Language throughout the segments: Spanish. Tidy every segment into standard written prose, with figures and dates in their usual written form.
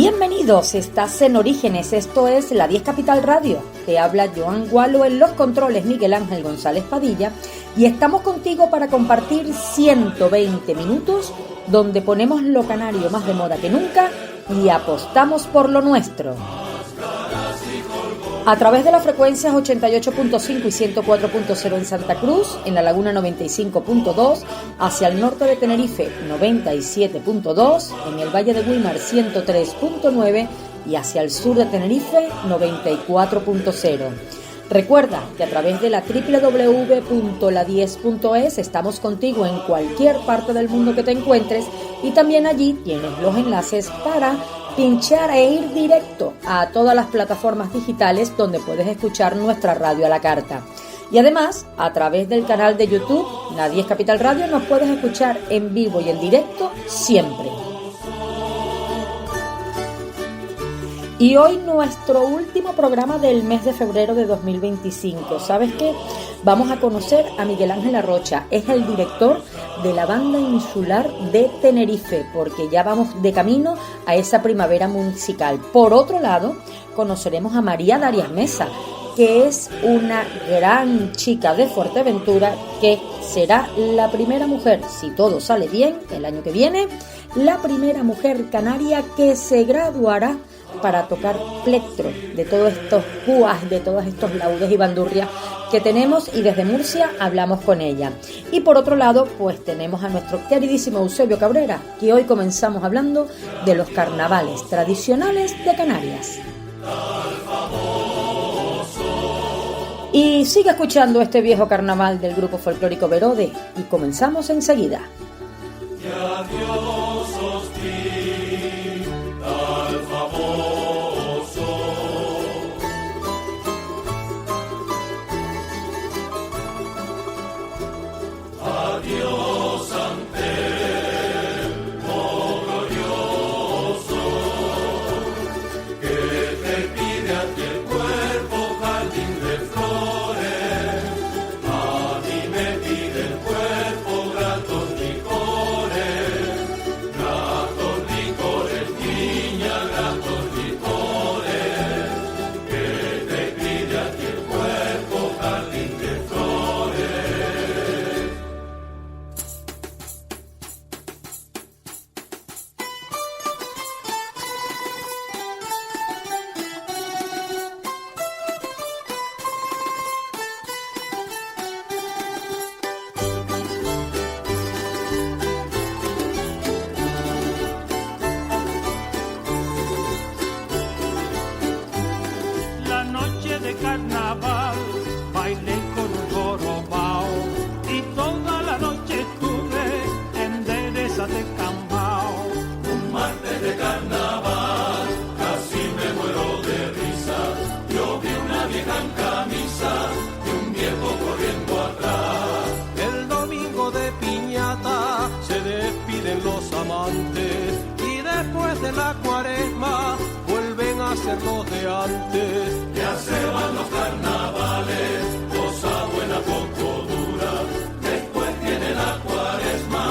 Bienvenidos, estás en Orígenes, esto es la 10 Capital Radio. Te habla Joan Gualo, en los controles Miguel Ángel González Padilla, y estamos contigo para compartir 120 minutos donde ponemos lo canario más de moda que nunca y apostamos por lo nuestro. A través de las frecuencias 88.5 y 104.0 en Santa Cruz, en la Laguna 95.2, hacia el norte de Tenerife 97.2, en el Valle de Güímar 103.9 y hacia el sur de Tenerife 94.0. Recuerda que a través de la www.la10.es estamos contigo en cualquier parte del mundo que te encuentres y también allí tienes los enlaces para pinchar e ir directo a todas las plataformas digitales donde puedes escuchar nuestra radio a la carta. Y además, a través del canal de YouTube, la 10 Capital Radio, nos puedes escuchar en vivo y en directo siempre. Y hoy nuestro último programa del mes de febrero de 2025. ¿Sabes qué? Vamos a conocer a Miguel Ángel Arrocha. Es el director de la Banda Insular de Tenerife, porque ya vamos de camino a esa primavera musical. Por otro lado, conoceremos a María Darias Mesa, que es una gran chica de Fuerteventura, que será la primera mujer, si todo sale bien, el año que viene, la primera mujer canaria que se graduará para tocar plectro de todos estos púas, de todos estos laudes y bandurrias que tenemos, y desde Murcia hablamos con ella. Y por otro lado, pues tenemos a nuestro queridísimo Eusebio Cabrera, que hoy comenzamos hablando de los carnavales tradicionales de Canarias. Y sigue escuchando este viejo carnaval del grupo folclórico Verode y comenzamos enseguida. Y adiós os di, al famoso. Adiós Antelmo glorioso, que te pide a ti el cuerpo jardín de flores. A mí me pide el cuerpo gratos licores, niña, gratos licores, que te pide a ti el cuerpo jardín de flores. La noche de carnaval bailé con un jorobao y toda la noche estuve en dereza de cambao. Un martes de carnaval, casi me muero de risa. Yo vi una vieja en camisa y un viejo corriendo atrás. El domingo de piñata se despiden los amantes y después de la cuaresma vuelven a ser los de antes. Ya se van los carnavales, cosa buena poco dura. Después viene la cuaresma,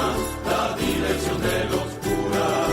la dirección de los curas.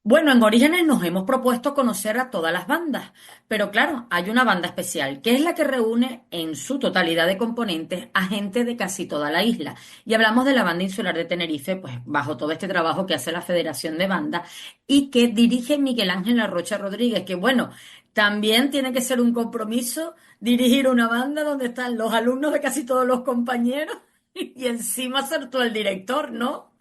Bueno, en Orígenes nos hemos propuesto conocer a todas las bandas, pero claro, hay una banda especial, que es la que reúne en su totalidad de componentes a gente de casi toda la isla. Y hablamos de la Banda Insular de Tenerife, pues bajo todo este trabajo que hace la Federación de Bandas y que dirige Miguel Ángel Arrocha Rodríguez, que bueno, también tiene que ser un compromiso dirigir una banda donde están los alumnos de casi todos los compañeros y encima ser tú el director, ¿no?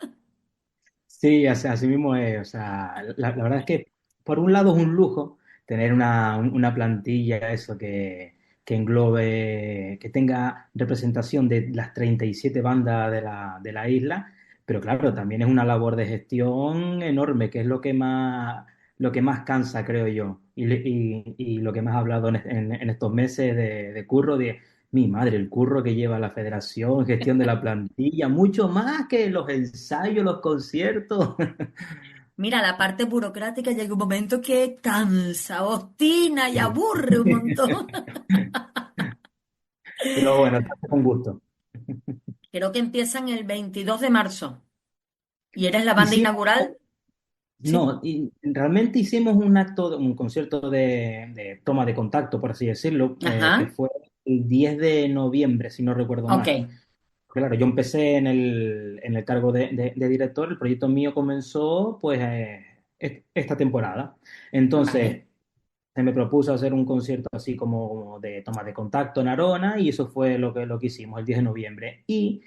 Sí, así mismo es. O sea, la verdad es que por un lado es un lujo tener una plantilla, eso que englobe, que tenga representación de las 37 bandas de la isla, pero claro, también es una labor de gestión enorme, que es lo que más cansa, creo yo, y lo que más he hablado en estos meses de curro, de mi madre, el curro que lleva la federación, gestión de la plantilla, mucho más que los ensayos, los conciertos. Mira, la parte burocrática llega un momento que cansa, obstina y Sí. aburre un montón. Pero bueno, se hace con gusto. Creo que empiezan el 22 de marzo y eres la banda Hicimos, inaugural. Sí. no, y realmente hicimos un acto, un concierto de toma de contacto, por así decirlo, que Ajá. fue el 10 de noviembre, si no recuerdo Ok. mal. Claro, yo empecé en el cargo de director, el proyecto mío comenzó pues esta temporada. Vale. Entonces, se me propuso hacer un concierto así como de toma de contacto en Arona y eso fue lo que hicimos el 10 de noviembre. Y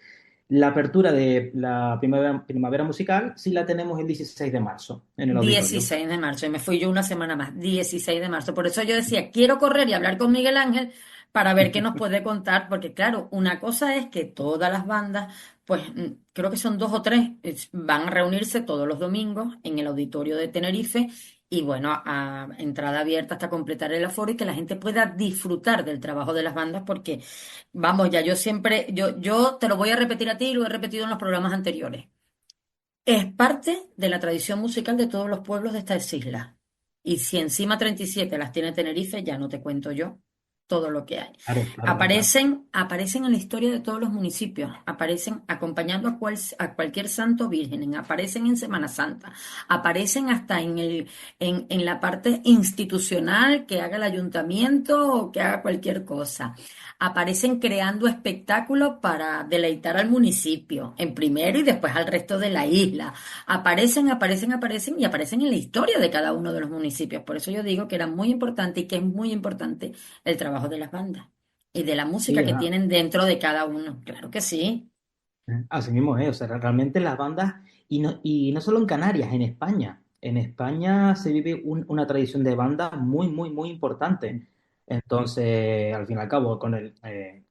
la apertura de la primavera musical sí la tenemos el 16 de marzo en el auditorio. 16 de marzo, y me fui yo una semana más, 16 de marzo. Por eso yo decía, quiero correr y hablar con Miguel Ángel para ver qué nos puede contar, porque claro, una cosa es que todas las bandas, pues creo que son dos o tres, van a reunirse todos los domingos en el auditorio de Tenerife y bueno, a entrada abierta hasta completar el aforo y que la gente pueda disfrutar del trabajo de las bandas, porque vamos, ya yo siempre, yo te lo voy a repetir a ti y lo he repetido en los programas anteriores. Es parte de la tradición musical de todos los pueblos de estas islas. Y si encima 37 las tiene Tenerife, ya no te cuento yo todo lo que hay. Claro, claro, claro, claro. Aparecen en la historia de todos los municipios, aparecen acompañando a cualquier santo virgen, aparecen en Semana Santa, aparecen hasta en la parte institucional que haga el ayuntamiento o que haga cualquier cosa. Aparecen creando espectáculos para deleitar al municipio, en primero y después al resto de la isla. Aparecen y aparecen en la historia de cada uno de los municipios. Por eso yo digo que era muy importante y que es muy importante el trabajo de las bandas y de la Sí, música que tienen dentro de cada uno. Claro que sí. así mismo es, o sea, realmente las bandas, y no solo en Canarias, en España se vive una tradición de bandas muy importante. Entonces, al fin y al cabo,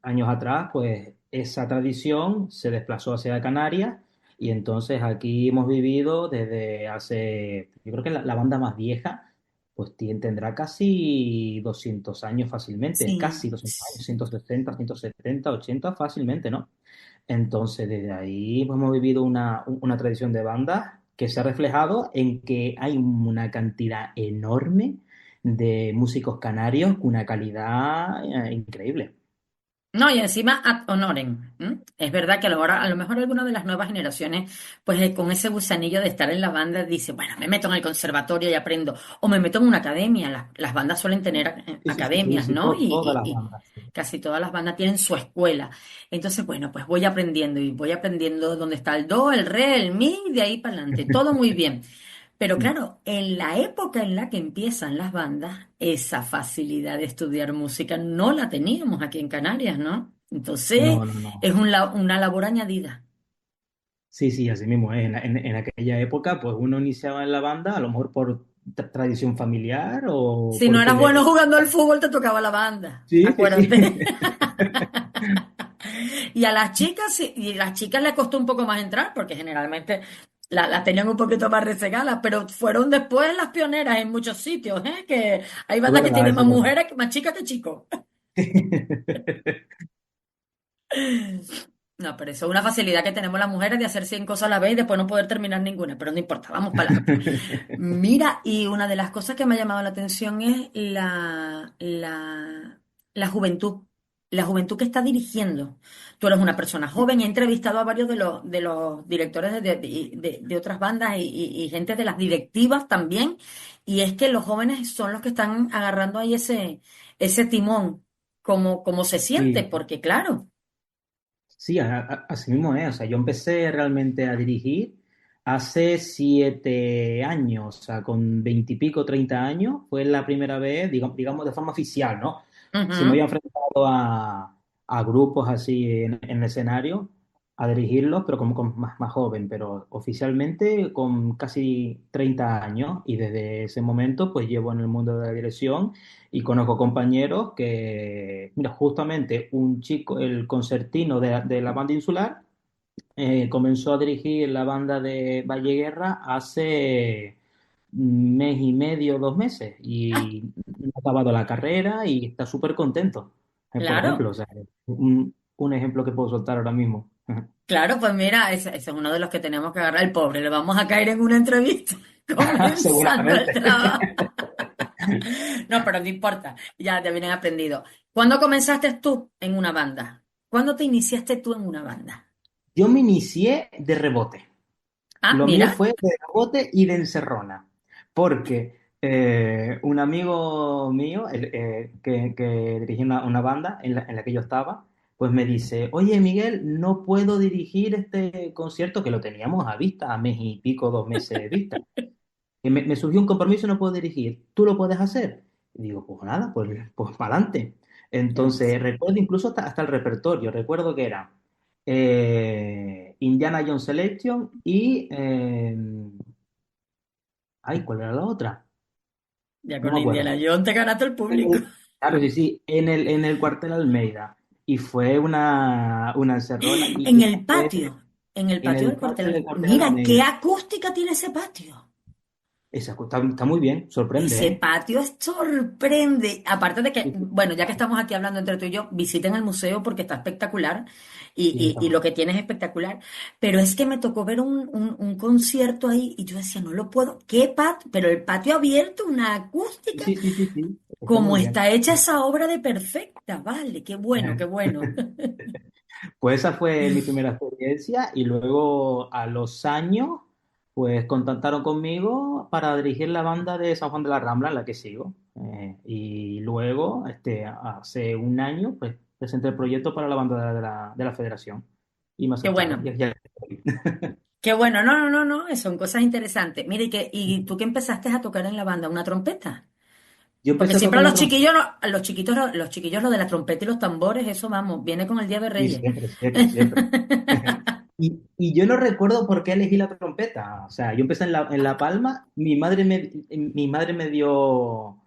años atrás, pues esa tradición se desplazó hacia Canarias y entonces aquí hemos vivido desde hace, yo creo que la banda más vieja, pues tendrá casi 200 años fácilmente, Sí. casi 200 años, 160, 170, 80 fácilmente, ¿no? Entonces, desde ahí pues, hemos vivido una tradición de bandas que se ha reflejado en que hay una cantidad enorme de músicos canarios con una calidad increíble. No, y encima ad honorem. ¿M? Es verdad que a lo mejor alguna de las nuevas generaciones, pues con ese gusanillo de estar en la banda, dice, bueno, me meto en el conservatorio y aprendo, o me meto en una academia. Las bandas suelen tener Sí, sí, sí, sí, academias, sí, ¿no? todas las Y bandas. Sí. casi todas las bandas tienen su escuela. Entonces, bueno, pues voy aprendiendo y voy aprendiendo dónde está el do, el re, el mi, y de ahí para adelante. Todo muy bien. Pero claro, en la época en la que empiezan las bandas, esa facilidad de estudiar música no la teníamos aquí en Canarias, ¿no? Entonces, No, no, no. es una labor añadida. Sí, sí, así mismo es. En aquella época, pues uno iniciaba en la banda, a lo mejor por tradición familiar o Si no porque eras le... bueno jugando al fútbol, te tocaba la banda, Sí, sí, sí. acuérdate. Y a las chicas, sí, y a las chicas les costó un poco más entrar, porque generalmente las tenían un poquito más resegadas, pero fueron después las pioneras en muchos sitios, ¿eh? Que hay Es bandas que verdad, tienen eso más es verdad. mujeres, más chicas que chicos. No, pero eso es una facilidad que tenemos las mujeres de hacer 100 cosas a la vez y después no poder terminar ninguna, pero no importa, vamos para adelante. Mira, y una de las cosas que me ha llamado la atención es la juventud, la juventud que está dirigiendo. Tú eres una persona joven, he entrevistado a varios de los directores de otras bandas y gente de las directivas también, y es que los jóvenes son los que están agarrando ahí ese timón, como se siente, Sí, porque claro. sí, así mismo es. O sea, yo empecé realmente a dirigir hace 7 años, o sea, con 20 y pico, 30 años, fue la primera vez, digamos, de forma oficial, ¿no? Sí me había Ujú. enfrentado a grupos así en el escenario, a dirigirlos, pero como con más joven, pero oficialmente con casi 30 años, y desde ese momento pues llevo en el mundo de la dirección y conozco compañeros que, mira, justamente un chico, el concertino de la banda insular, comenzó a dirigir la banda de Valle Guerra hace 1 mes y medio, 2 meses, Ah, y ha acabado la carrera y está súper contento, por ejemplo. claro, O sea, un ejemplo que puedo soltar ahora mismo. claro, pues mira, ese es uno de los que tenemos que agarrar el pobre. Le vamos a caer en una entrevista comenzando el Seguramente. trabajo. No, pero no importa, ya vienen aprendido. ¿Cuándo comenzaste tú en una banda? ¿Cuándo te iniciaste tú en una banda? Yo me inicié de rebote. Ah, Lo mío mira, fue de rebote y de encerrona, porque un amigo mío, que dirigía una banda en la que yo estaba, pues me dice, oye Miguel, no puedo dirigir este concierto que lo teníamos a vista, a mes y pico, 2 meses de vista. Que me surgió un compromiso y no puedo dirigir. ¿Tú lo puedes hacer? Y digo, pues nada, pues para adelante. Entonces, recuerdo incluso hasta el repertorio. Recuerdo que era Indiana Jones Selection y... ay, ¿cuál era la otra? ya No con me Indiana acuerdo. Jones te ganaste el público. Claro, sí, sí, en el cuartel Almeida. Y fue una encerrona En y el fue patio, en el en patio del el patio del cuartel. cuartel Mira, qué Almeida. acústica tiene ese patio. Esa, está muy bien, sorprende, Ese ¿eh? patio sorprende. Aparte de que, bueno, ya que estamos aquí hablando entre tú y yo, visiten el museo porque está espectacular Sí, está y muy lo que bien. tiene es espectacular. Pero es que me tocó ver un concierto ahí y yo decía, no lo puedo. ¿Qué patio? Pero el patio abierto, una acústica, Sí, sí, sí, sí, está como muy bien. está hecha esa obra de perfecta. Vale, qué bueno, qué bueno. Pues esa fue mi primera experiencia, y luego a los años pues contactaron conmigo para dirigir la banda de San Juan de la Rambla en la que sigo. Y luego, hace un año, pues presenté el proyecto para la banda de la Federación y me Qué aceptaron. bueno. Qué bueno. No, no, no, no. Son cosas interesantes. Mire, ¿y tú qué empezaste a tocar en la banda? ¿Una trompeta? Yo Porque empecé a siempre a tocar los la trompeta. chiquillos, a los chiquitos, los chiquillos lo de la trompeta y los tambores, eso vamos, viene con el Día de Sí, Reyes. siempre, siempre, siempre. Y yo no recuerdo por qué elegí la trompeta. O sea, yo empecé en La Palma, mi madre me dio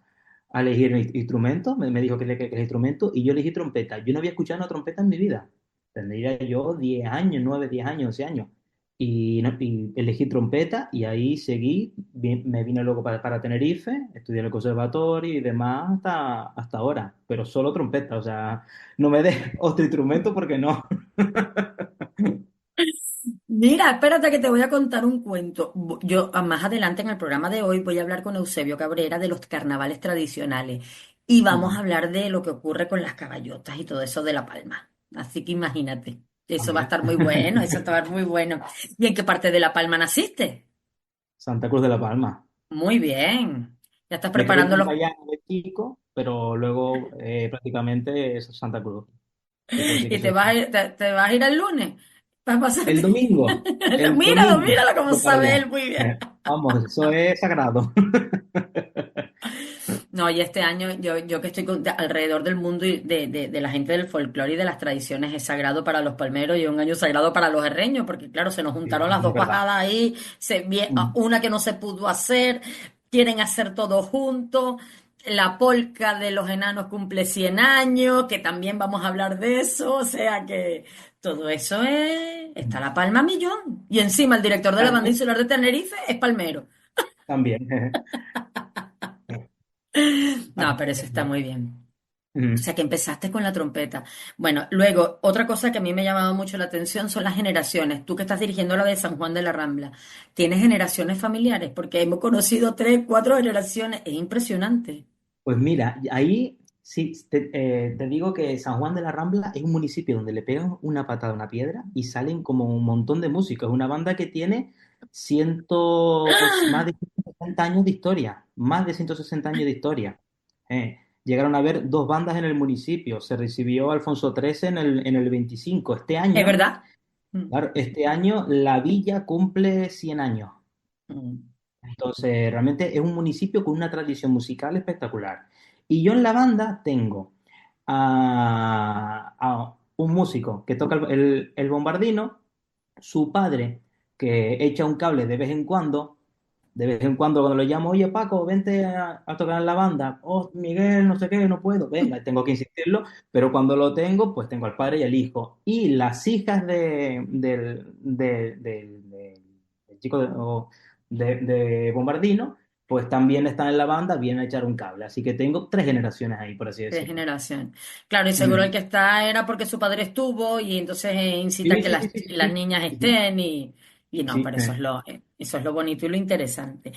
a elegir instrumentos, me dijo que el instrumento, y yo elegí trompeta. Yo no había escuchado una trompeta en mi vida. Tendría yo 10 años, 9, 10 años, 11 años. Y elegí trompeta, y ahí seguí. Me vine luego para Tenerife, estudié en el conservatorio y demás hasta ahora. Pero solo trompeta, o sea, no me des otro instrumento porque no. Mira, espérate que te voy a contar un cuento. Yo más adelante en el programa de hoy voy a hablar con Eusebio Cabrera de los carnavales tradicionales y vamos a Ujú. hablar de lo que ocurre con las caballotas y todo eso de La Palma. Así que imagínate, eso va a También. estar muy bueno, eso va a estar muy bueno. ¿Y en qué parte de La Palma naciste? Santa Cruz de la Palma. Muy bien. Ya estás Me creí preparando en los... Miami de chico, pero luego prácticamente es Santa Cruz. Que eso sí que ¿Y te soy vas a fan. ir, te vas a ir el lunes? ¿Vas a El pasarte? domingo, el Míralo, domingo, míralo como voy para sabe allá. él muy bien. Vamos, eso es sagrado. No, y este año yo que estoy alrededor del mundo y de la gente del folclore y de las tradiciones es sagrado para los palmeros y es un año sagrado para los herreños, porque claro, se nos Sí, juntaron las es dos verdad. bajadas ahí, Mm. una que no se pudo hacer, quieren hacer todo junto. La polca de los enanos cumple 100 años, que también vamos a hablar de eso, o sea que todo eso está la palma millón. Y encima el director de la banda insular de Tenerife es palmero. También. No, pero eso está muy bien. O Mm. sea, que empezaste con la trompeta. Bueno, luego, otra cosa que a mí me ha llamado mucho la atención son las generaciones. Tú que estás dirigiendo la de San Juan de la Rambla, ¿tienes generaciones familiares? Porque hemos conocido tres, cuatro generaciones. Es impresionante. Pues mira, ahí Sí, te digo que San Juan de la Rambla es un municipio donde le pegan una patada a una piedra y salen como un montón de músicos. Es una banda que tiene más de 160 años de historia, más de 160 años de historia. Llegaron a haber dos bandas en el municipio. Se recibió Alfonso XIII en el 25. ¿Es verdad? Mm, Claro, este año la villa cumple 100 años. mm. Entonces, realmente es un municipio con una tradición musical espectacular. Y yo en la banda tengo a un músico que toca el bombardino, su padre que echa un cable de vez en cuando cuando lo llamo, oye Paco, vente a tocar en la banda, oh Miguel, no sé qué, no puedo, venga, tengo que insistirlo, pero cuando lo tengo, pues tengo al padre y al hijo. Y las hijas del chico de Bombardino, pues también están en la banda, vienen a echar un cable. Así que tengo tres generaciones ahí, por así De decirlo. generación. Claro, y seguro el Mm. que está era porque su padre estuvo y entonces incita a Sí, que sí, sí, sí, las sí, niñas sí, sí, estén y no, sí, pero eso es lo bonito y lo interesante.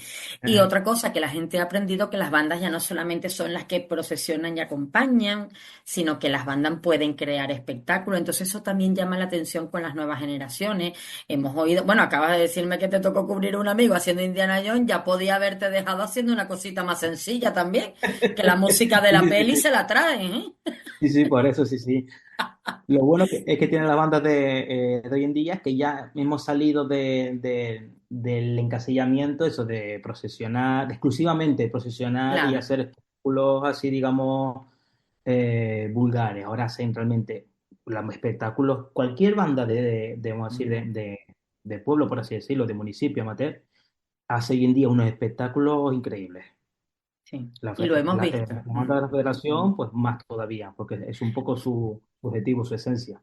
Y ajá. otra cosa que la gente ha aprendido que las bandas ya no solamente son las que procesionan y acompañan, sino que las bandas pueden crear espectáculos. Entonces eso también llama la atención con las nuevas generaciones. Hemos oído, bueno, acabas de decirme que te tocó cubrir a un amigo haciendo Indiana Jones, ya podía haberte dejado haciendo una cosita más sencilla también, que la música de Sí, la sí, peli sí, se la traen, ¿eh? sí, sí, por eso sí, sí. Lo bueno es que tienen las bandas de hoy en día es que ya hemos salido del encasillamiento, eso de procesionar, exclusivamente procesionar y Claro. hacer espectáculos así, digamos, vulgares. Ahora hacen realmente espectáculos, cualquier banda vamos a decir, Mm, de pueblo, por así decirlo, de municipio amateur, hace hoy en día unos espectáculos increíbles. sí, La, y lo fe- hemos la, visto. la banda de la federación, pues más todavía, porque es un poco su objetivo, su esencia.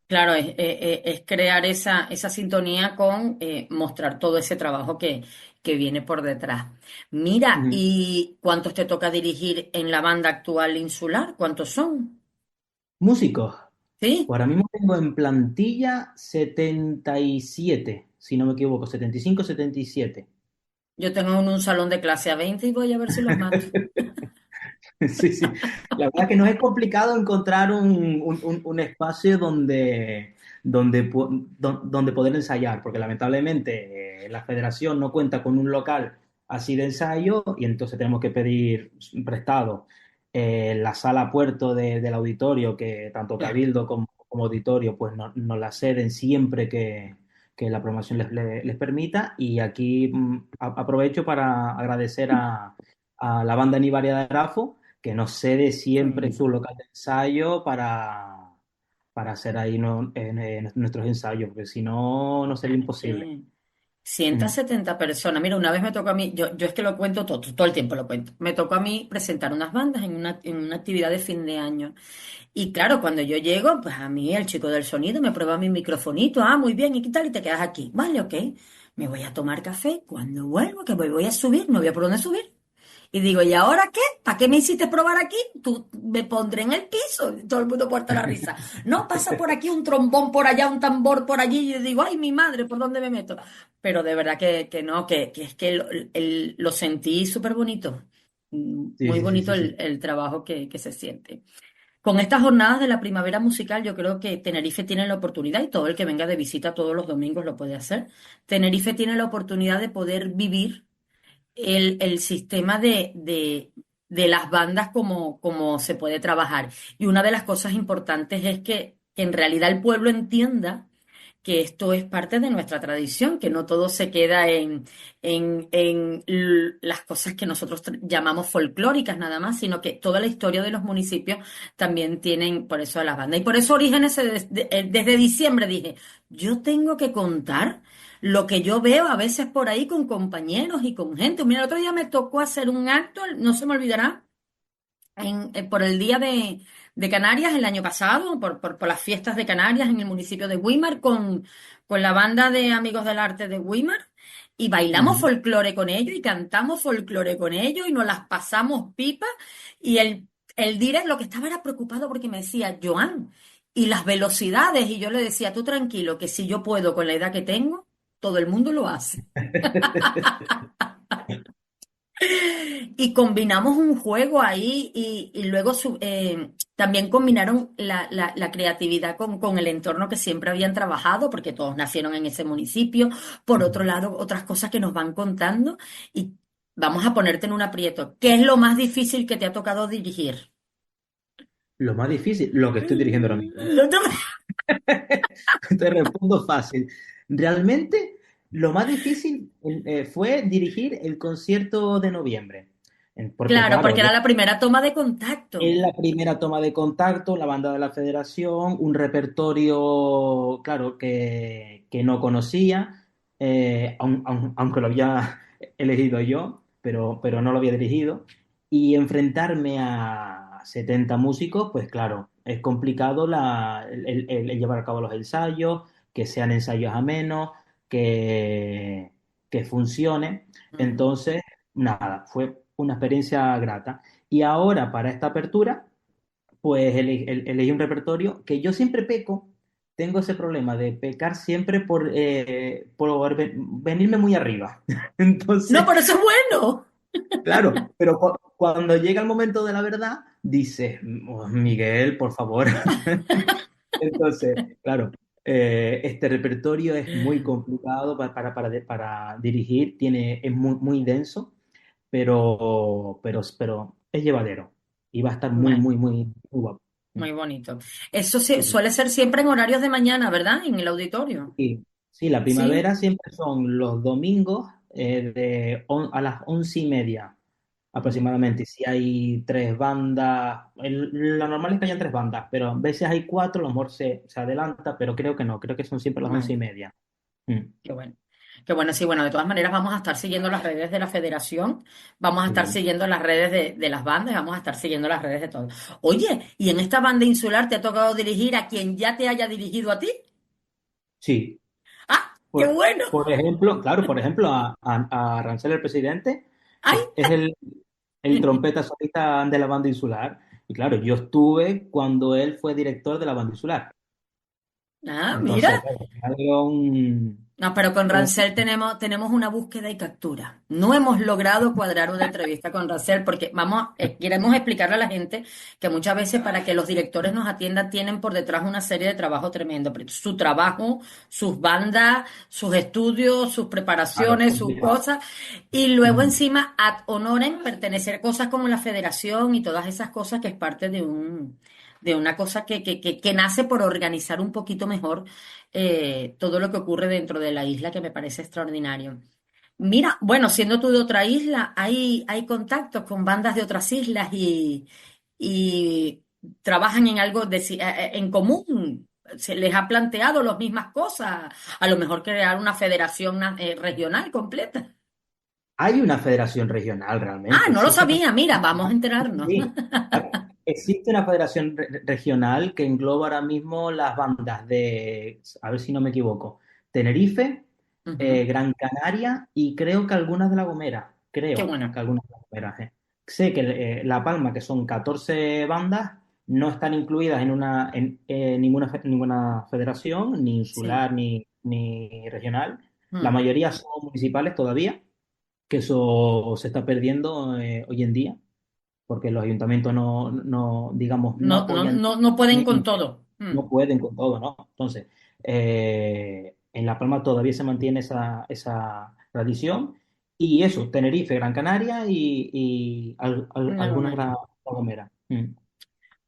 Claro, es crear esa sintonía con mostrar todo ese trabajo que viene por detrás. Mira, Ujú. ¿y cuántos te toca dirigir en la banda actual insular? ¿Cuántos son? Músicos, ¿Sí? pues ahora mismo tengo en plantilla 77 si no me equivoco, 75 77. Yo tengo un salón de clase a 20 y voy a ver si los mato. Sí, sí. La verdad que no es complicado encontrar un espacio donde poder ensayar, porque lamentablemente la federación no cuenta con un local así de ensayo y entonces tenemos que pedir prestado la sala puerto del auditorio, que tanto Claro. Cabildo como auditorio pues nos la ceden siempre que la promoción les permita. Y aquí aprovecho para agradecer a la banda Nivaria de Arafo que nos cede siempre Sí. su local de ensayo para hacer ahí nuestros ensayos, porque si no, no sería imposible. Sí. 170 Mm. personas. Mira, una vez me tocó a mí, yo es que lo cuento todo el tiempo lo cuento. Me tocó a mí presentar unas bandas en una actividad de fin de año. Y claro, cuando yo llego, pues a mí el chico del sonido me prueba mi microfonito. Ah, muy bien, ¿y qué tal? Y te quedas aquí. Vale, ok. Me voy a tomar café. Cuando vuelvo, que voy a subir, no había por dónde subir. Y digo, ¿y ahora qué? ¿Para qué me hiciste probar aquí? Tú me pondré en el piso. Y todo el mundo puerta la risa. No, pasa por aquí un trombón por allá, un tambor por allí. Y yo digo, ay, mi madre, ¿por dónde me meto? Pero de verdad que no, que es que lo sentí súper bonito. Sí, Muy sí, sí, bonito sí, sí. el trabajo que se siente. Con estas jornadas de la primavera musical, yo creo que Tenerife tiene la oportunidad, y todo el que venga de visita todos los domingos lo puede hacer. Tenerife tiene la oportunidad de poder vivir el sistema de las bandas como se puede trabajar. Y una de las cosas importantes es que en realidad el pueblo entienda que esto es parte de nuestra tradición, que no todo se queda en las cosas que nosotros llamamos folclóricas nada más, sino que toda la historia de los municipios también tienen, por eso las bandas. Y por eso Orígenes, desde diciembre dije, yo tengo que contar lo que yo veo a veces por ahí con compañeros y con gente. Mira, el otro día me tocó hacer un acto, no se me olvidará por el Día de Canarias el año pasado, por las fiestas de Canarias en el municipio de Güímar, con la banda de Amigos del Arte de Güímar, y bailamos Ujú. folclore con ellos y cantamos folclore con ellos y nos las pasamos pipa. Y el direct lo que estaba era preocupado porque me decía, Joan, y las velocidades, y yo le decía, tú tranquilo, que si yo puedo con la edad que tengo, todo el mundo lo hace. Y combinamos un juego ahí y luego también combinaron la creatividad con el entorno que siempre habían trabajado, porque todos nacieron en ese municipio. Por otro lado, otras cosas que nos van contando y vamos a ponerte en un aprieto. ¿Qué es lo más difícil que te ha tocado dirigir? Lo más difícil, lo que estoy dirigiendo ahora mismo. No te- Te respondo fácil. Realmente, lo más difícil fue dirigir el concierto de noviembre. Porque, Claro, claro, porque era la primera toma de es contacto. la primera toma de contacto, la banda de la Federación, un repertorio, claro, que no conocía, aunque lo había elegido yo, pero no lo había dirigido. Y enfrentarme a 70 músicos, pues claro, es complicado el llevar a cabo los ensayos, que sean ensayos amenos, que funcione. Ujú. Entonces, nada, fue una experiencia grata. Y ahora, para esta apertura, pues elegí un repertorio que yo siempre peco, tengo ese problema de pecar siempre por venirme muy arriba. No, Entonces, pero eso es bueno. claro, pero cuando llega el momento de la verdad, dices, "Oh, Miguel, por favor". Entonces, claro, este repertorio es muy complicado para dirigir, es muy denso, pero es llevadero y va a estar Bueno, muy guapo. muy bonito. Eso Sí, sí. suele ser siempre en horarios de mañana, ¿verdad? En el auditorio. Sí, sí, la Sí. primavera siempre son los domingos a las 11:30 aproximadamente. Si hay tres bandas, lo normal es que hayan tres bandas, pero a veces hay cuatro, a lo mejor se adelanta, pero creo que no, creo que son siempre las once y Vale, media. Mm, qué bueno. Qué bueno, sí, bueno, de todas maneras vamos a estar siguiendo las redes de la federación, vamos a qué estar bien. siguiendo las redes de las bandas, vamos a estar siguiendo las redes de todos. Oye, ¿y en esta banda insular te ha tocado dirigir a quien ya te haya dirigido a ti? Sí, ¡Ah, qué por, bueno! por ejemplo, claro, por ejemplo, a Rancel el presidente ¡Ay! es el trompeta solista de la banda insular. Y claro, yo estuve cuando él fue director de la banda insular. Ah, mira. Entonces, claro, ha habido No, pero con un- Rancel tenemos una búsqueda y captura. No hemos logrado cuadrar una entrevista con Rancel porque queremos explicarle a la gente que muchas veces para que los directores nos atiendan tienen por detrás una serie de trabajo tremendo. Pero su trabajo, sus bandas, sus estudios, sus claro, preparaciones, sus complicado. cosas. Y luego Mm. encima ad honorem pertenecer a cosas como la federación y todas esas cosas que es parte de una cosa que nace por organizar un poquito mejor todo lo que ocurre dentro de la isla, que me parece extraordinario. Mira, bueno, siendo tú de otra isla, hay contactos con bandas de otras islas y trabajan en algo en común. ¿Se les ha planteado las mismas cosas? A lo mejor crear una federación regional completa. Hay una federación regional Ah, realmente, no lo existe una, sabía. Mira, vamos a enterarnos. sí, claro, existe una federación regional que engloba ahora mismo las bandas de, a ver si no me equivoco, Tenerife, Ujú. Gran Canaria y creo que algunas de La Gomera, Qué creo que bueno. algunas de La Gomera. Sé que La Palma, que son 14 bandas, no están incluidas en ninguna federación, ni Sí. insular ni regional. La Mm. mayoría son municipales todavía, que eso se está perdiendo hoy en día, porque los ayuntamientos digamos, no No, no, apoyan, no, no pueden con ni- todo. Mm. no pueden con todo, ¿no? Entonces, en La Palma todavía se mantiene esa tradición, y eso, Tenerife, Gran Canaria y La algunas Gomera. La Gomera. Mm.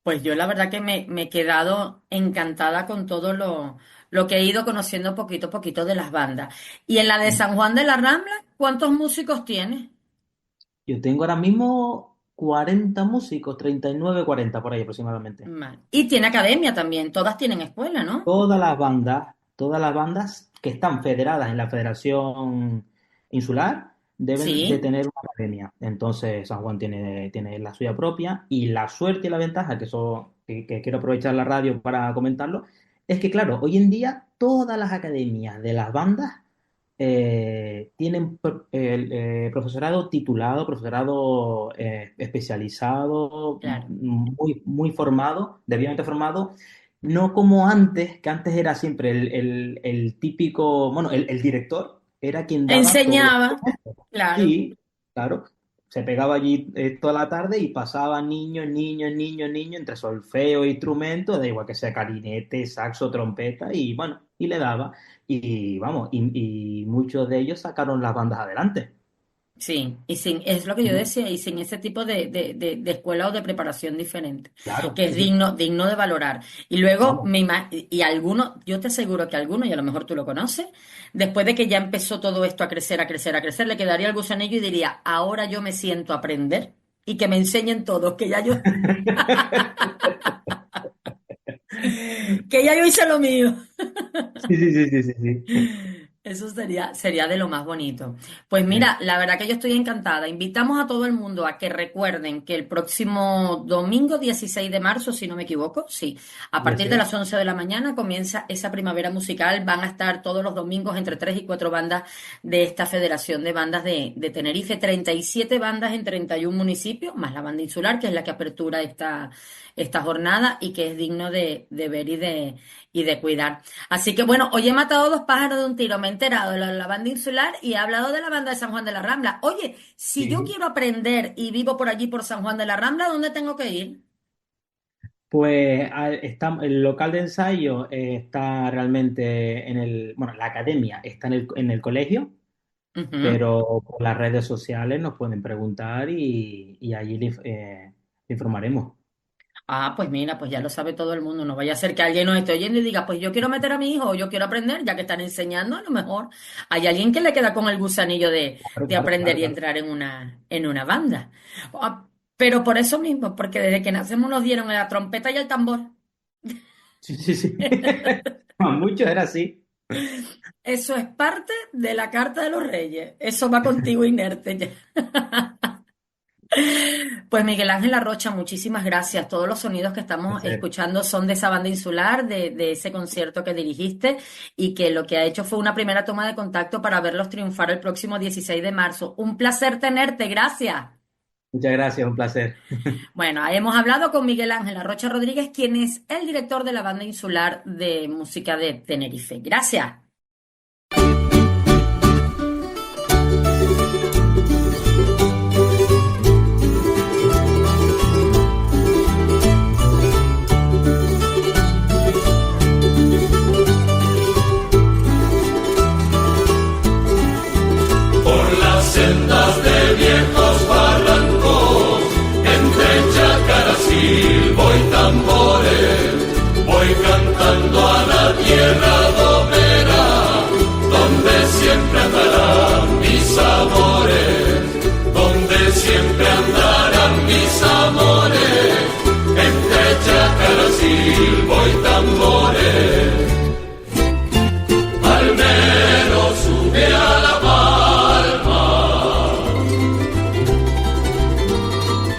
Pues yo la verdad que me he quedado encantada con todo lo que he ido conociendo poquito a poquito de las bandas. Y en la de Mm. San Juan de la Rambla, ¿cuántos músicos tienes? Yo tengo ahora mismo 40 músicos, 39 40 por ahí aproximadamente. Vale. Y tiene academia también, todas tienen escuela, ¿no? Todas las bandas que están federadas en la Federación Insular deben de Sí. tener una academia. Entonces, San Juan tiene la suya propia, y la suerte y la ventaja, que quiero aprovechar la radio para comentarlo, es que, claro, hoy en día todas las academias de las bandas tienen profesorado titulado, profesorado especializado, Claro. muy formado, debidamente formado, no como antes, que antes era siempre el típico, bueno, el director era quien daba todos los Enseñaba, documentos. claro. Sí, claro. se pegaba allí toda la tarde y pasaban niños, entre solfeo e instrumentos, da igual que sea clarinete, saxo, trompeta, y bueno, y le daba. Y vamos, y muchos de ellos sacaron las bandas adelante. Sí, y sin, es lo que yo decía, y sin ese tipo de escuela o de preparación diferente, Claro, que es sí, sí. digno de valorar. Y luego, Vamos. y algunos, yo te aseguro que algunos, y a lo mejor tú lo conoces, después de que ya empezó todo esto a crecer, a crecer, a crecer, le quedaría el gusanillo y diría, ahora yo me siento a aprender y que me enseñen todos, que ya yo, que ya yo hice lo mío. Sí, sí, sí, sí, sí, sí. Eso sería de lo más bonito. Pues mira, la verdad que yo estoy encantada. Invitamos a todo el mundo a que recuerden que el próximo domingo 16 de marzo, si no me equivoco, sí, a Y partir así de es. las 11 de la mañana comienza esa primavera musical. Van a estar todos los domingos entre 3 y 4 bandas de esta Federación de Bandas de Tenerife. 37 bandas en 31 municipios, más la banda insular, que es la que apertura esta jornada y que es digno de ver y de cuidar. Así que bueno, hoy he matado dos pájaros de un tiro, me he enterado de la banda insular y he hablado de la banda de San Juan de la Rambla. Oye, si yo Sí. quiero aprender y vivo por allí por San Juan de la Rambla, ¿dónde tengo que ir? Pues el local de ensayo está realmente bueno, la academia está en el colegio, Ujú. pero por las redes sociales nos pueden preguntar y allí le informaremos. Ah, pues mira, pues ya lo sabe todo el mundo. No vaya a ser que alguien nos esté oyendo y diga, pues yo quiero meter a mi hijo o yo quiero aprender, ya que están enseñando, a lo mejor hay alguien que le queda con el gusanillo de, Claro, de claro, aprender claro, y claro. entrar en una banda. Ah, pero por eso mismo, porque desde que nacemos nos dieron la trompeta y el tambor. Sí, sí, sí. A muchos era así. Eso es parte de la Carta de los Reyes. Eso va contigo inerte ya. Pues Miguel Ángel Arrocha, muchísimas gracias. Todos los sonidos que estamos Placer. escuchando son de esa banda insular, de ese concierto que dirigiste y que lo que ha hecho fue una primera toma de contacto para verlos triunfar el próximo 16 de marzo. Un placer tenerte, gracias. Muchas gracias, un placer. Bueno, hemos hablado con Miguel Ángel Arrocha Rodríguez, quien es el director de la banda insular de música de Tenerife. Gracias. Por las sendas de viejos barrancos, entre chácaras, silbo y tambores, voy cantando a la tierra domera, donde siempre andarán mis amores, donde siempre andarán mis amores, entre chácaras, silbo y tambores. Palmero sube a la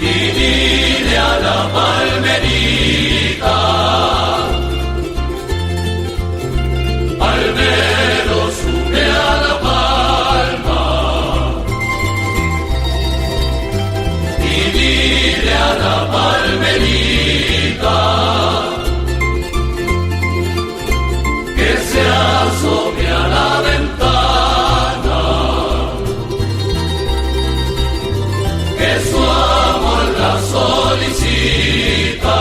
y dile a la palmerita, palmero sube a la palma, y dile a la palmerita que se asome a la ventana, que su amor la solicita,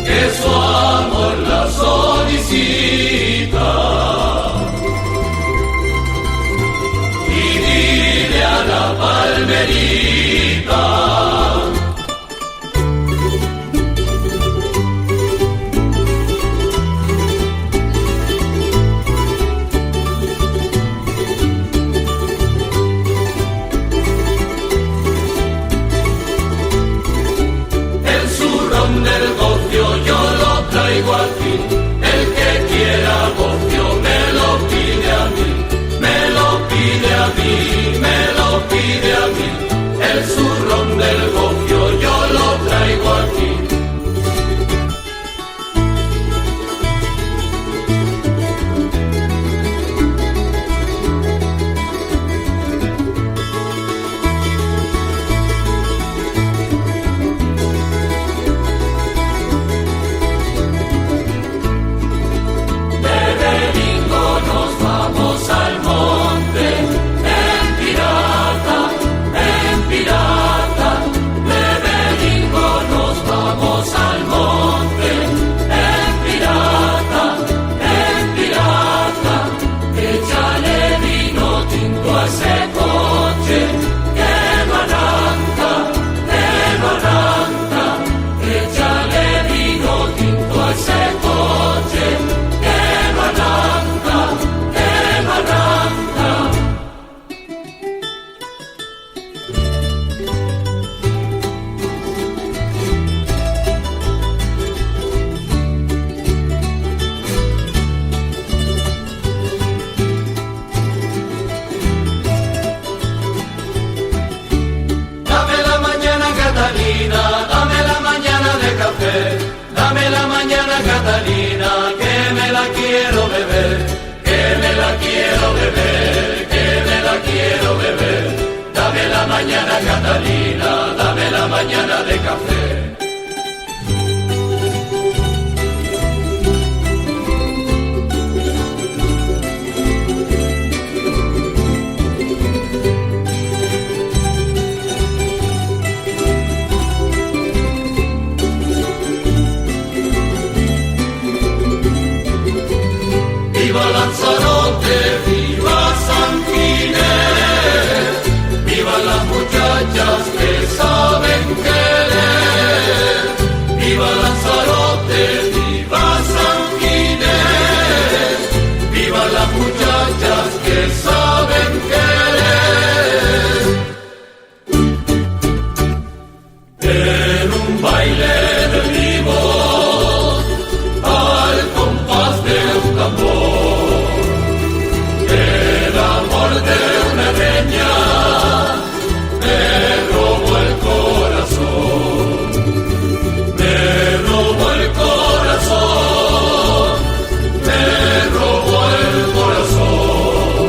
que su amor la solicita, y dile a la palmerita el zurrón del gofio yo lo traigo aquí, el que quiera gofio me lo pide a mí, me lo pide a mí, me lo pide a mí, el zurrón Catalina, que me la quiero beber, que me la quiero beber, que me la quiero beber. Dame la mañana, Catalina, dame la mañana de café. Viva Lanzarote, viva San Ginés, viva las muchachas que saben querer. Viva Lanzarote, viva San Ginés, viva las muchachas que saben querer. En un baile de vivo, al compás de un tambor, de una leña me robó el corazón, me robó el corazón, me robó el corazón.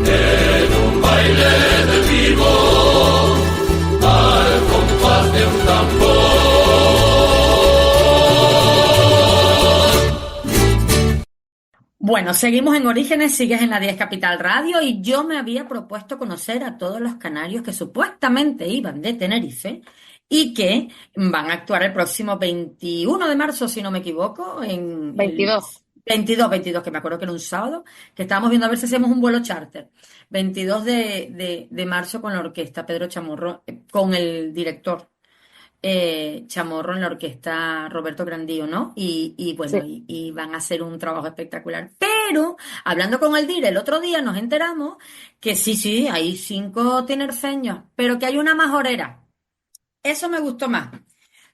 En un baile de vivo, al compás de un tambor. Bueno, seguimos en Orígenes, sigues en la 10 Capital Radio y yo me había propuesto conocer a todos los canarios que supuestamente iban de Tenerife y que van a actuar el próximo 21 de marzo, si no me equivoco, en 22. 22, que me acuerdo que era un sábado, que estábamos viendo a ver si hacemos un vuelo charter. 22 de marzo con la orquesta Pedro Chamorro, con el director. Chamorro en la orquesta Roberto Grandío, ¿no? Y bueno, Sí. y van a hacer un trabajo espectacular. Pero, hablando con el DIR el otro día, nos enteramos que sí, hay 5 tinerfeños, pero que hay una majorera. Eso me gustó más.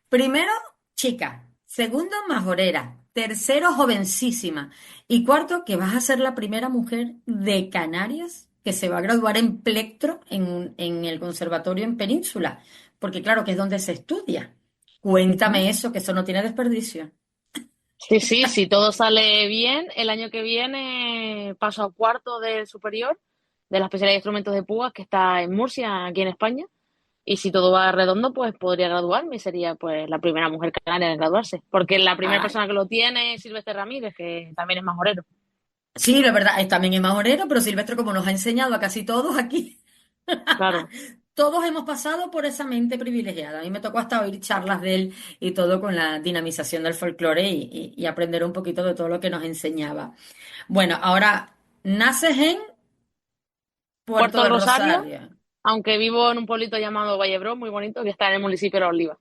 Primero, chica. Segundo, majorera. Tercero, jovencísima. Y cuarto, que vas a ser la primera mujer de Canarias que se va a graduar en plectro en el conservatorio en Península. Porque claro, que es donde se estudia. Cuéntame eso, que eso no tiene desperdicio. Sí, si todo sale bien, el año que viene paso a cuarto del superior de la especialidad de instrumentos de púas que está en Murcia, aquí en España. Y si todo va redondo, pues podría graduarme y sería pues la primera mujer canaria en graduarse. Porque la primera Ay, persona que lo tiene es Silvestre Ramírez, que también es majorero. sí, la verdad, también es majorero, pero Silvestre, como nos ha enseñado a casi todos aquí, Claro, todos hemos pasado por esa mente privilegiada. A mí me tocó hasta oír charlas de él y todo con la dinamización del folclore y aprender un poquito de todo lo que nos enseñaba. Bueno, ahora, naces en Puerto Puerto del Rosario, Rosario. aunque vivo en un pueblito llamado Vallebrón, muy bonito, que está en el municipio de Oliva.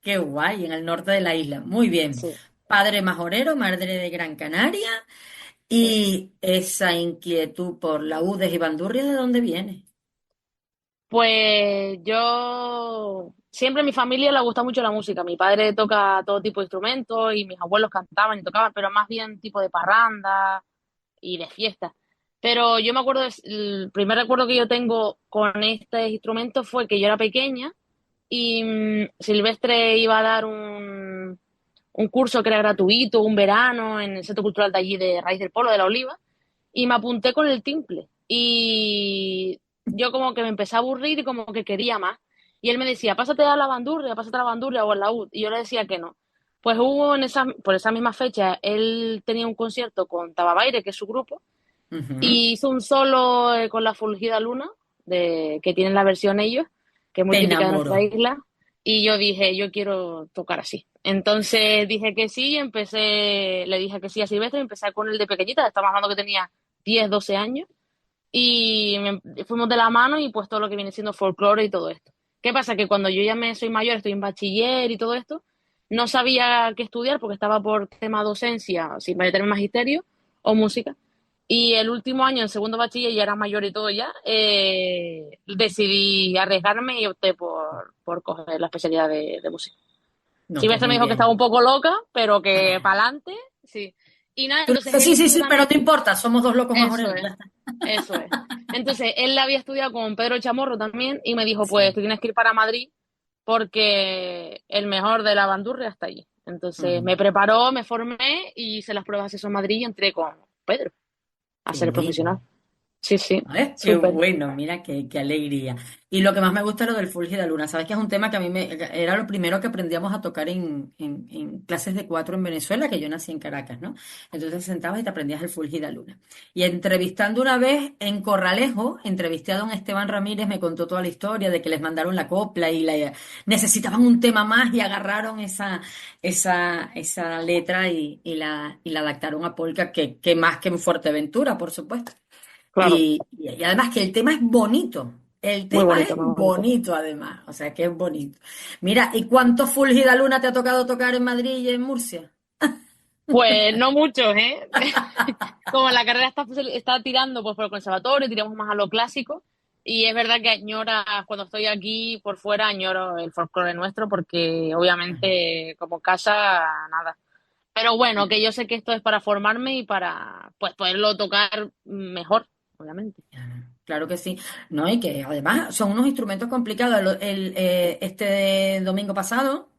Qué guay, en el norte de la isla. Muy bien. Sí. Padre majorero, madre de Gran Canaria. Sí. Y esa inquietud por laúdes y bandurrias, ¿de dónde viene? Pues yo siempre en mi familia le gusta mucho la música. Mi padre toca todo tipo de instrumentos y mis abuelos cantaban y tocaban, pero más bien tipo de parranda y de fiesta. Pero yo me acuerdo, el primer recuerdo que yo tengo con este instrumento fue que yo era pequeña y Silvestre iba a dar un curso que era gratuito, un verano en el Centro Cultural de allí de Raíz del Polo, de la Oliva, y me apunté con el timple. Y yo como que me empecé a aburrir y como que quería más. Y él me decía, pásate a la bandurria o al laúd. Y yo le decía que no. Pues hubo por esa misma fecha, él tenía un concierto con Tababaire, que es su grupo, Ujú. y hizo un solo con la Fulgida Luna, que tienen la versión ellos, que es muy Te típica de nuestra enamoro. isla. Y yo dije, yo quiero tocar así. Entonces dije que sí, le dije que sí a Silvestre, empecé con el de pequeñita, estamos hablando que tenía 10 12 años, y fuimos de la mano y pues todo lo que viene siendo folclore y todo esto. ¿Qué pasa? Que cuando yo ya me soy mayor, estoy en bachiller y todo esto, no sabía qué estudiar porque estaba por tema docencia, si meterme en magisterio o música. Y el último año, en segundo bachiller, ya era mayor y todo ya, decidí arriesgarme y opté por coger la especialidad de música. No, pues Silvestre me muy dijo que estaba bien. un poco loca, pero que Ah. para adelante, sí. Y nada, Tú entonces dices, él sí, sí, estudió sí, pero también, no importa, somos dos locos eso majoreros, es, ya está. eso es. Entonces él había estudiado con Pedro Chamorro también y me dijo, pues Sí. tú tienes que ir para Madrid porque el mejor de la bandurria está allí. Entonces Ujú. me preparó, me formé y hice las pruebas de acceso en Madrid y entré con Pedro a Qué ser profesional. bien. Sí, sí, ¿Ves? Qué súper. bueno, mira qué alegría. Y lo que más me gusta es lo del Fulgida Luna. Sabes que es un tema que a mí era lo primero que aprendíamos a tocar en clases de cuatro en Venezuela, que yo nací en Caracas, ¿no? Entonces sentabas y te aprendías el Fulgida Luna. Y entrevistando una vez en Corralejo, entrevisté a don Esteban Ramírez, me contó toda la historia de que les mandaron la copla y necesitaban un tema más y agarraron esa letra y la adaptaron a polka, que más que en Fuerteventura, por supuesto. Claro, Y además que el tema es bonito. El muy tema es bonito, muy bonito. bonito además. O sea que es bonito. Mira, ¿y cuánto Fulgida Luna te ha tocado tocar en Madrid y en Murcia? Pues no muchos, ¿eh? Como la carrera está tirando pues, por el conservatorio, tiramos más a lo clásico. Y es verdad que cuando estoy aquí por fuera, añoro el folclore nuestro porque obviamente como casa, nada. Pero bueno, que yo sé que esto es para formarme y para pues poderlo tocar mejor, obviamente. Claro que sí. No, y que además son unos instrumentos complicados. Este domingo pasado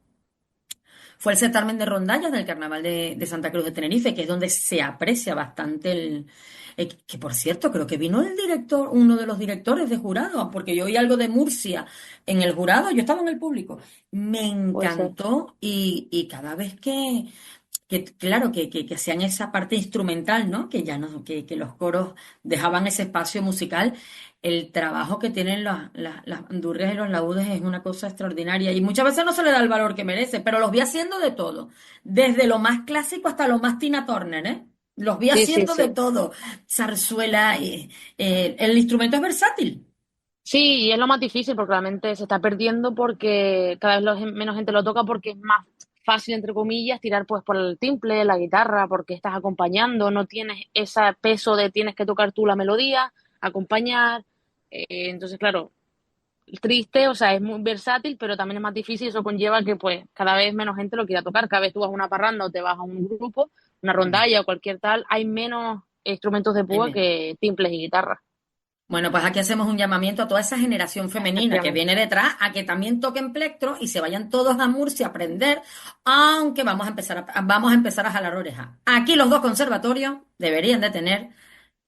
fue el certamen de rondallas del Carnaval de Santa Cruz de Tenerife, que es donde se aprecia bastante que por cierto, creo que vino el director, uno de los directores de jurado, porque yo oí algo de Murcia en el jurado, yo estaba en el público. Me Puede ser. encantó y cada vez claro, que hacían esa parte instrumental, ¿no? Que ya no, que los coros dejaban ese espacio musical. El trabajo que tienen las bandurrias y los laúdes es una cosa extraordinaria y muchas veces no se le da el valor que merece, pero los vi haciendo de todo, desde lo más clásico hasta lo más Tina Turner, ¿eh? Los vi Sí, sí, haciendo de sí. todo, zarzuela, el instrumento es versátil. Sí, y es lo más difícil porque realmente se está perdiendo porque cada vez menos gente lo toca porque es más fácil, entre comillas, tirar pues por el timple, la guitarra, porque estás acompañando, no tienes ese peso de tienes que tocar tú la melodía, acompañar. Entonces, claro, triste, o sea, es muy versátil, pero también es más difícil, eso conlleva que pues cada vez menos gente lo quiera tocar, cada vez tú vas a una parranda o te vas a un grupo, una Mm. rondalla o cualquier tal, hay menos instrumentos de Ay, púa que timples y guitarras, Bueno, pues aquí hacemos un llamamiento a toda esa generación femenina que efectivamente. viene detrás a que también toquen plectro y se vayan todos a Murcia a aprender, aunque vamos a empezar a jalar orejas. Aquí los dos conservatorios deberían de tener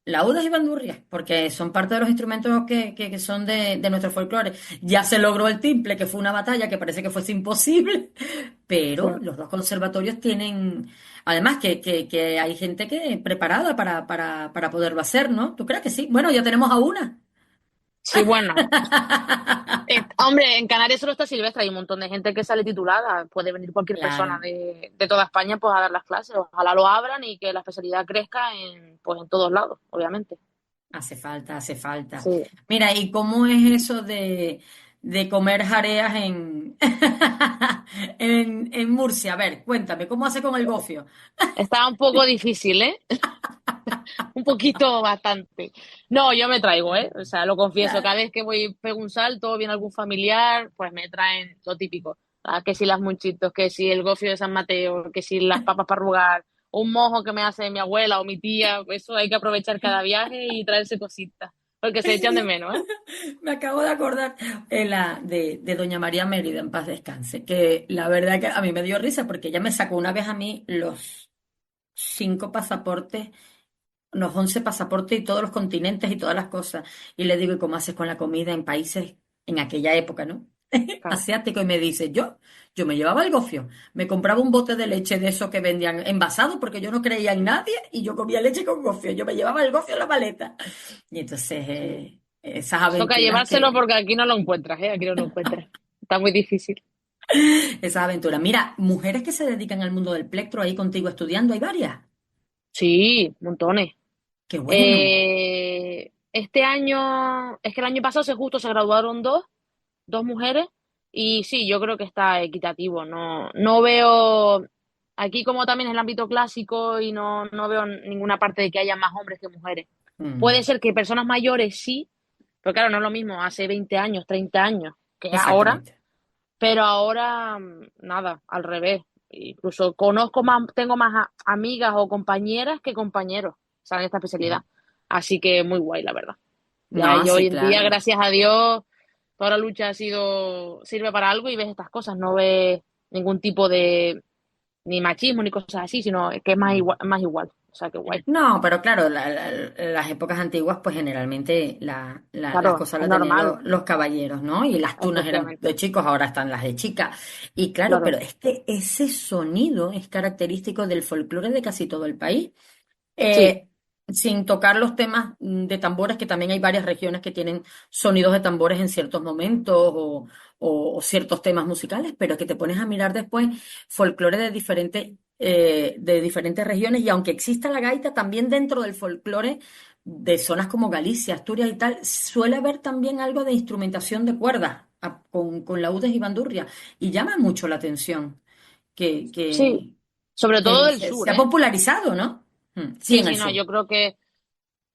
laúdes y bandurrias, porque son parte de los instrumentos que son de nuestro folclore. Ya se logró el timple, que fue una batalla que parece que fuese imposible, Sí. pero los dos conservatorios tienen, además que hay gente que preparada para poderlo hacer, ¿no? ¿Tú crees que sí? Bueno, ya tenemos a una. Sí, bueno. Hombre, en Canarias solo está Silvestre, hay un montón de gente que sale titulada. Puede venir cualquier persona Claro, de toda España pues, a dar las clases. Ojalá lo abran y que la especialidad crezca pues, en todos lados, obviamente. hace falta, hace falta. Sí. Mira, ¿y cómo es eso de comer jareas en Murcia? A ver, cuéntame, ¿cómo hace con el gofio? Está un poco difícil, ¿eh? Un poquito, bastante. No, yo me traigo, ¿eh? O sea, lo confieso. Cada vez que voy, pego un salto, viene algún familiar, pues me traen lo típico. Ah, que si las munchitos, que si el gofio de San Mateo, que si las papas para arrugar, un mojo que me hace mi abuela o mi tía. Eso hay que aprovechar cada viaje y traerse cositas. Porque se echan de menos, ¿eh? Me acabo de acordar de doña María Mérida, en paz descanse, que la verdad que a mí me dio risa porque ella me sacó una vez a mí los 5 pasaportes, los 11 pasaportes y todos los continentes y todas las cosas. Y le digo, ¿y cómo haces con la comida en países en aquella época, ¿no? Claro. Asiático. Y me dice, yo me llevaba el gofio, me compraba un bote de leche de esos que vendían envasado porque yo no creía en nadie y yo comía leche con gofio. Yo me llevaba el gofio en la maleta. Y entonces, Sí. esas Toca aventuras llevárselo que, porque aquí no lo encuentras, ¿eh? Aquí no lo encuentras. Está muy difícil. esas aventuras. Mira, mujeres que se dedican al mundo del plectro ahí contigo estudiando, hay varias. Sí, montones. Qué bueno. Este año, es que el año pasado justo se graduaron dos mujeres, y sí, yo creo que está equitativo. No, no veo, aquí como también es el ámbito clásico y no veo ninguna parte de que haya más hombres que mujeres. Puede Mm, ser que personas mayores sí, pero claro, no es lo mismo hace 20 años, 30 años que ahora, exactamente. pero ahora nada, al revés. Incluso tengo más amigas o compañeras que compañeros, o sea, en esta especialidad. Así que muy guay, la verdad. Ya No, yo sí, hoy en día, claro. gracias a Dios, toda la lucha sirve para algo y ves estas cosas, no ves ningún tipo de, ni machismo ni cosas así, sino que es más igual. O sea, que guay. No, pero claro, las épocas antiguas, pues generalmente las Claro, cosas es las tenían normal, los caballeros, ¿no? Y las tunas eran efectivamente. de chicos, ahora están las de chicas. Y claro, pero Claro. es que ese sonido es característico del folclore de casi todo el país. Sí, Eh, Sin tocar los temas de tambores, que también hay varias regiones que tienen sonidos de tambores en ciertos momentos o ciertos temas musicales, pero que te pones a mirar después folclore de diferentes regiones y aunque exista la gaita, también dentro del folclore de zonas como Galicia, Asturias y tal, suele haber también algo de instrumentación de cuerdas con laúdes y bandurria y llama mucho la atención que, sí. que, Sobre todo que del se sur, ha ¿eh? popularizado, ¿no? Sí, Sí, en el sí, no, sur. yo creo que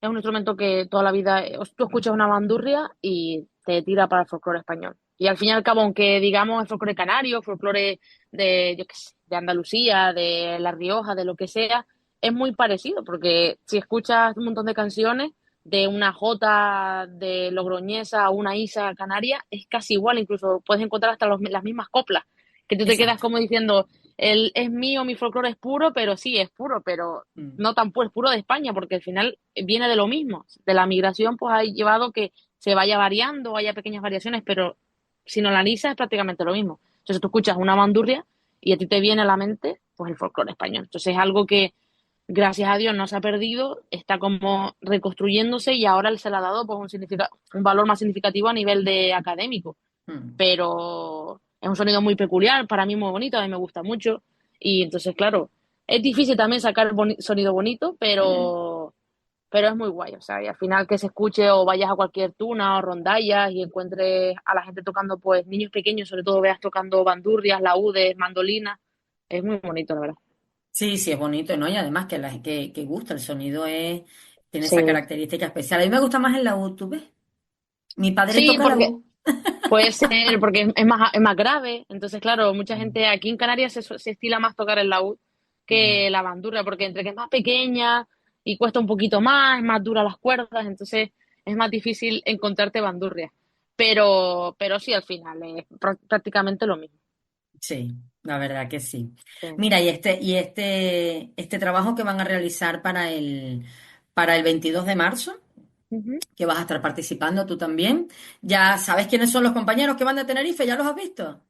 es un instrumento que toda la vida tú escuchas una bandurria y te tira para el folclore español. Y al fin y al cabo, aunque digamos el folclore canario, folclore de, yo qué sé, de Andalucía, de La Rioja, de lo que sea, es muy parecido, porque si escuchas un montón de canciones de una jota de logroñesa a una isa canaria, es casi igual, incluso puedes encontrar hasta las mismas coplas, que tú te quedas Exacto. como diciendo, el, es mío, mi folclore es puro, pero sí, es puro, pero Mm. no tan puro, es puro de España, porque al final viene de lo mismo. De la migración, pues ha llevado que se vaya variando, haya pequeñas variaciones, pero si no la analizas es prácticamente lo mismo. Entonces tú escuchas una bandurria y a ti te viene a la mente pues el folclore español. Entonces es algo que, gracias a Dios, no se ha perdido, está como reconstruyéndose y ahora se le ha dado pues un valor más significativo a nivel de académico. Mm. Pero es un sonido muy peculiar, para mí muy bonito, a mí me gusta mucho. Y entonces, claro, es difícil también sacar sonido bonito, pero es muy guay. O sea, y al final que se escuche o vayas a cualquier tuna o rondallas y encuentres a la gente tocando, pues niños pequeños, sobre todo veas tocando bandurrias, laúdes, mandolinas, es muy bonito, la verdad. Sí, sí, es bonito, ¿no? Y además que gusta, el sonido tiene esa Sí, característica especial. A mí me gusta más el laúd, ¿tú ves? Mi padre sí, toca porque laúd. puede ser, porque es más grave. Entonces, claro, mucha gente aquí en Canarias se estila más tocar el laúd Ya. que la bandurria, porque entre que es más pequeña y cuesta un poquito más, es más dura las cuerdas, entonces es más difícil encontrarte bandurria. Pero sí, al final es prácticamente lo mismo. Sí, la verdad que sí. Sí. Mira, este trabajo que van a realizar para el 22 de marzo, Ujú. que vas a estar participando tú también, ya sabes quiénes son los compañeros que van de Tenerife, ¿ya los has visto?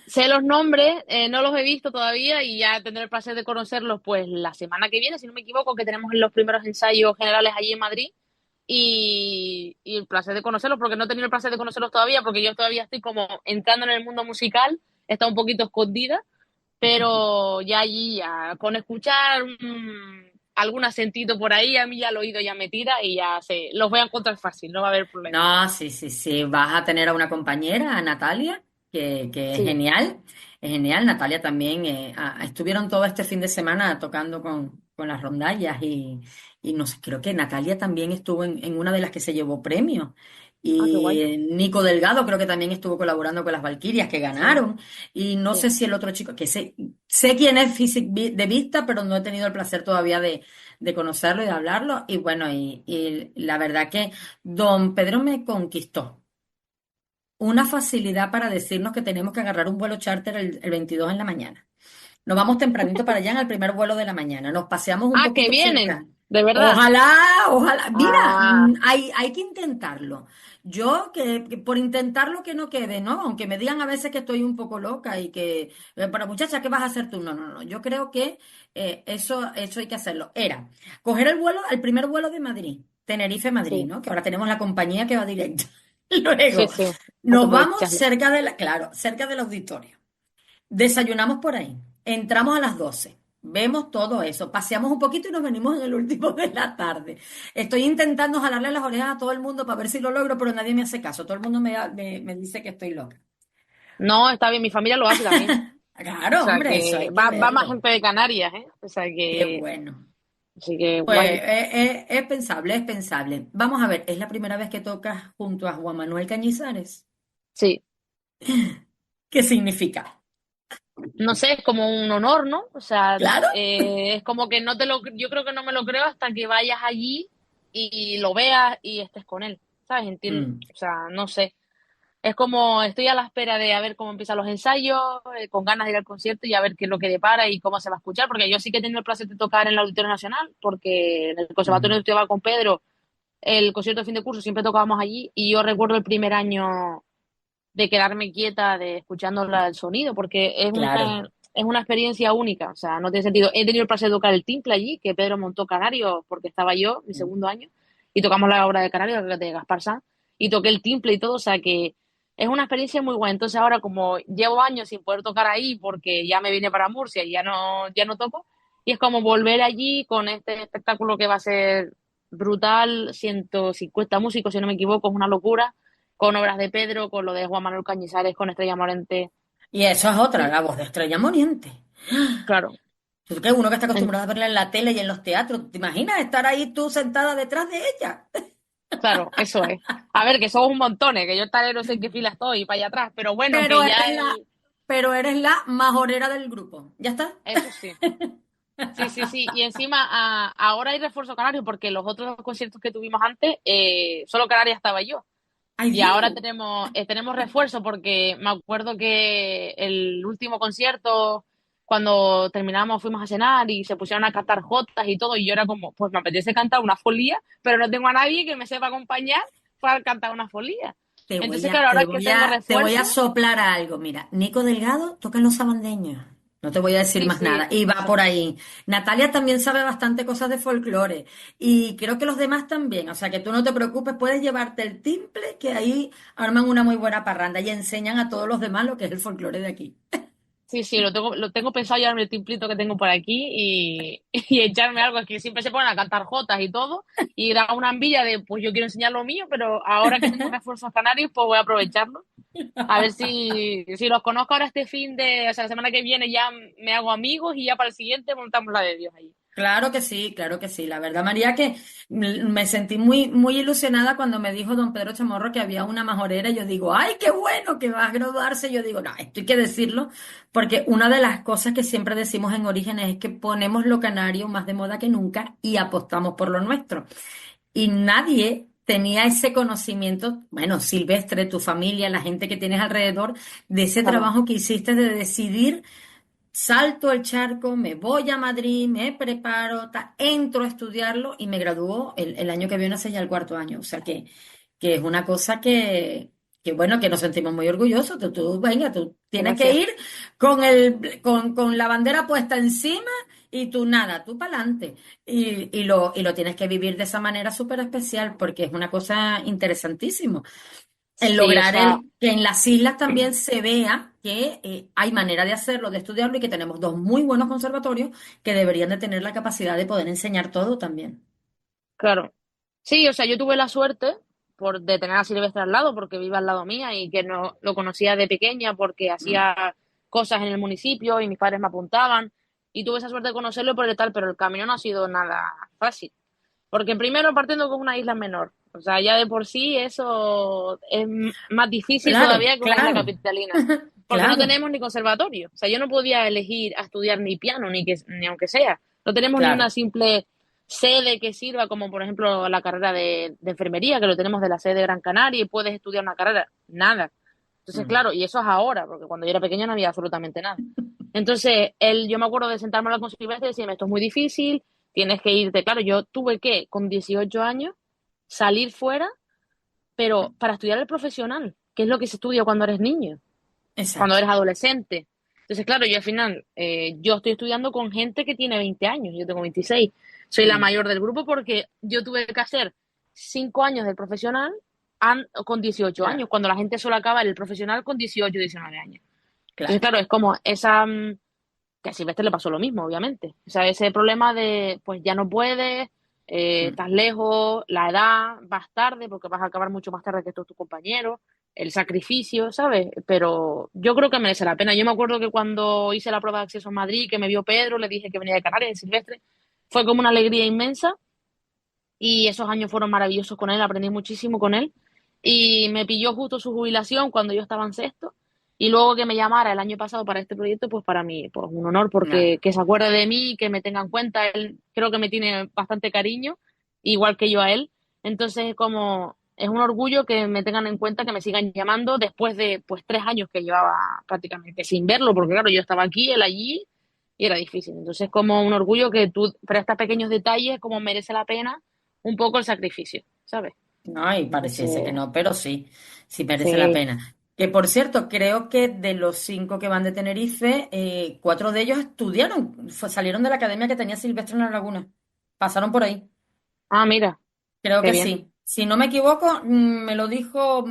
Sé los nombres, no los he visto todavía y ya tendré el placer de conocerlos pues la semana que viene, si no me equivoco, que tenemos los primeros ensayos generales allí en Madrid y el placer de conocerlos porque no he tenido el placer de conocerlos todavía porque yo todavía estoy como entrando en el mundo musical, está un poquito escondida, pero ya allí, ya con escuchar algún acentito por ahí, a mí ya el oído ya me tira y ya los voy a encontrar fácil, no va a haber problema. No, sí, sí, sí. Vas a tener a una compañera, a Natalia, que es Sí. genial. Es genial. Natalia también. Estuvieron todo este fin de semana tocando con las rondallas y no sé, creo que Natalia también estuvo en una de las que se llevó premios. Ah, qué Y guay. Nico Delgado creo que también estuvo colaborando con las Valquirias que Sí, ganaron. Y no sí. sé si el otro chico, que sé quién es de vista, pero no he tenido el placer todavía de conocerlo y de hablarlo. Y bueno, y la verdad que don Pedro me conquistó. Una facilidad para decirnos que tenemos que agarrar un vuelo charter el 22 en la mañana. Nos vamos tempranito para allá en el primer vuelo de la mañana. Nos paseamos un Ah, que poquito cerca. vienen, de verdad. Ojalá, ojalá. Mira, Ah, hay que intentarlo. Yo que por intentarlo que no quede, ¿no? Aunque me digan a veces que estoy un poco loca y que, pero muchacha, ¿qué vas a hacer tú? No, no, no. Yo creo que eso hay que hacerlo. Era coger el primer vuelo de Madrid, Tenerife-Madrid, sí, ¿no? Que ahora tenemos la compañía que va directo. sí, Luego, sí, hay que nos vamos aprovecharlo. cerca claro, cerca del auditorio. Desayunamos por ahí. Entramos a las 12. Vemos todo eso. Paseamos un poquito y nos venimos en el último de la tarde. Estoy intentando jalarle las orejas a todo el mundo para ver si lo logro, pero nadie me hace caso. Todo el mundo me dice que estoy loca. No, está bien, mi familia lo hace también. O Claro, sea hombre, eso que hay que va más verlo. gente de Canarias, ¿eh? O sea Qué que, bueno. así que Pues guay. es pensable, es pensable. Vamos a ver, ¿es la primera vez que tocas junto a Juan Manuel Cañizares? Sí, ¿Qué significa? no sé, es como un honor, ¿no? O sea, Claro. es como que yo creo que no me lo creo hasta que vayas allí y lo veas y estés con él, ¿sabes? Entiendo, Mm. o sea, no sé. Es como estoy a la espera de a ver cómo empiezan los ensayos, con ganas de ir al concierto y a ver qué es lo que depara y cómo se va a escuchar, porque yo sí que he tenido el placer de tocar en el Auditorio Nacional, porque en el conservatorio Ujú. donde estudiaba con Pedro, el concierto de fin de curso siempre tocábamos allí y yo recuerdo el primer año de quedarme quieta, de escuchando el sonido, porque Claro. es una experiencia única, o sea, no tiene sentido. He tenido el placer de tocar el timple allí, que Pedro montó Canario, porque estaba yo, mi segundo año, y tocamos la obra de Canario de Gaspar Sanz, y toqué el timple y todo, o sea que es una experiencia muy buena. Entonces ahora como llevo años sin poder tocar ahí, porque ya me vine para Murcia y ya no toco, y es como volver allí con este espectáculo que va a ser brutal, 150 músicos, si no me equivoco, es una locura con obras de Pedro, con lo de Juan Manuel Cañizares, con Estrella Morente. Y eso es otra, Y la voz de Estrella Moriente. claro, Es que uno que está en- acostumbrado a verla en la tele y en los teatros, ¿te imaginas estar ahí tú sentada detrás de ella? claro, eso es. A ver, que somos un montón, que yo estaré no sé en qué fila estoy para allá atrás, pero bueno, Pero que ya eres pero eres la majorera del grupo. ¿Ya está? eso sí. Sí, sí, sí. Y encima ahora hay refuerzo canario porque los otros conciertos que tuvimos antes, solo Canarias estaba yo. Ay, Y ahora Dios. tenemos refuerzo porque me acuerdo que el último concierto, cuando terminamos, fuimos a cenar y se pusieron a cantar jotas y todo, y yo era como, pues me apetece cantar una folía, pero no tengo a nadie que me sepa acompañar para cantar una folía. Entonces, claro, ahora que tengo Te voy a refuerzo, soplar algo. Mira, Nico Delgado toca en los sabandeños. No te voy a decir sí, más nada. sí, Y va eso. por ahí. Natalia también sabe bastante cosas de folclore. Y creo que los demás también. O sea que tú no te preocupes, puedes llevarte el timple, que ahí arman una muy buena parranda y enseñan a todos los demás lo que es el folclore de aquí. Sí, sí, lo tengo pensado llevarme el timplito que tengo por aquí y echarme algo, es que siempre se ponen a cantar jotas y todo, y da una envidia de, pues yo quiero enseñar lo mío, pero ahora que tengo refuerzos canarios, pues voy a aprovecharlo. A ver si los conozco ahora este o sea, la semana que viene ya me hago amigos y ya para el siguiente montamos la de Dios ahí. Claro que sí, claro que sí. La verdad, María, que me sentí muy, muy ilusionada cuando me dijo don Pedro Chamorro que había una majorera. Y yo digo, ¡ay, qué bueno que va a graduarse! Yo digo, no, esto hay que decirlo, porque una de las cosas que siempre decimos en Orígenes es que ponemos lo canario más de moda que nunca y apostamos por lo nuestro. Y nadie tenía ese conocimiento, bueno, Silvestre, tu familia, la gente que tienes alrededor, de ese Claro, trabajo que hiciste de decidir. Salto el charco, me voy a Madrid, me preparo, entro a estudiarlo y me gradúo el año que viene, hace ya el cuarto año. O sea que es una cosa bueno, que nos sentimos muy orgullosos. Venga, tú tienes que gracias. ir con la bandera puesta encima y tú nada, tú para adelante. Y lo tienes que vivir de esa manera súper especial porque es una cosa interesantísima el Sí, o lograr sea, que en las islas también se vea que hay manera de hacerlo, de estudiarlo y que tenemos dos muy buenos conservatorios que deberían de tener la capacidad de poder enseñar todo también. claro. Sí, o sea, yo tuve la suerte de tener a Silvestre al lado, porque vive al lado mía y que no lo conocía de pequeña porque Mm. hacía cosas en el municipio y mis padres me apuntaban. Y tuve esa suerte de conocerlo por el tal, pero el camino no ha sido nada fácil. Porque primero partiendo con una isla menor. O sea, ya de por sí eso es más difícil Claro, todavía que una isla claro, capitalina. Porque no claro, tenemos ni conservatorio. O sea, yo no podía elegir a estudiar ni piano, ni aunque sea. No tenemos ni una claro. simple sede que sirva, como por ejemplo la carrera de enfermería, que lo tenemos de la sede de Gran Canaria y puedes estudiar una carrera. Nada. Entonces, Mm. claro, y eso es ahora, porque cuando yo era pequeña no había absolutamente nada. Entonces, yo me acuerdo de sentarme a hablar con Silvestre y decirme, esto es muy difícil, tienes que irte. Claro, yo tuve que, con 18 años, salir fuera, pero para estudiar el profesional, que es lo que se estudia cuando eres niño, cuando Exacto. eres adolescente. Entonces, claro, yo al final, yo estoy estudiando con gente que tiene 20 años, yo tengo 26. Soy la Mm. mayor del grupo porque yo tuve que hacer 5 años del profesional con 18 Claro, años, cuando la gente solo acaba el profesional con 18 19 años. Entonces, claro. claro, es como que a Silvestre le pasó lo mismo, obviamente. O sea, ese problema de, pues ya no puedes, Mm. estás lejos, la edad, vas tarde porque vas a acabar mucho más tarde que todos tus compañeros, el sacrificio, ¿sabes? Pero yo creo que merece la pena. Yo me acuerdo que cuando hice la prueba de acceso en Madrid, que me vio Pedro, le dije que venía de Canarias, de Silvestre, fue como una alegría inmensa y esos años fueron maravillosos con él, aprendí muchísimo con él y me pilló justo su jubilación cuando yo estaba en sexto y luego que me llamara el año pasado para este proyecto, pues para mí, pues un honor porque Nada. que se acuerde de mí, que me tenga en cuenta, él creo que me tiene bastante cariño, igual que yo a él, entonces como es un orgullo que me tengan en cuenta, que me sigan llamando después de pues 3 años que llevaba prácticamente sin verlo, porque claro, yo estaba aquí, él allí, y era difícil. Entonces, como un orgullo que tú prestas pequeños detalles, como merece la pena un poco el sacrificio, ¿sabes? No, y pareciese que Entonces, no, pero sí, sí merece la sí. pena. Que por cierto, creo que de los 5 que van de Tenerife, 4 de ellos estudiaron, salieron de la academia que tenía Silvestre en La Laguna. Pasaron por ahí. Ah, mira, Creo qué que bien. sí. Si no me equivoco, me lo dijo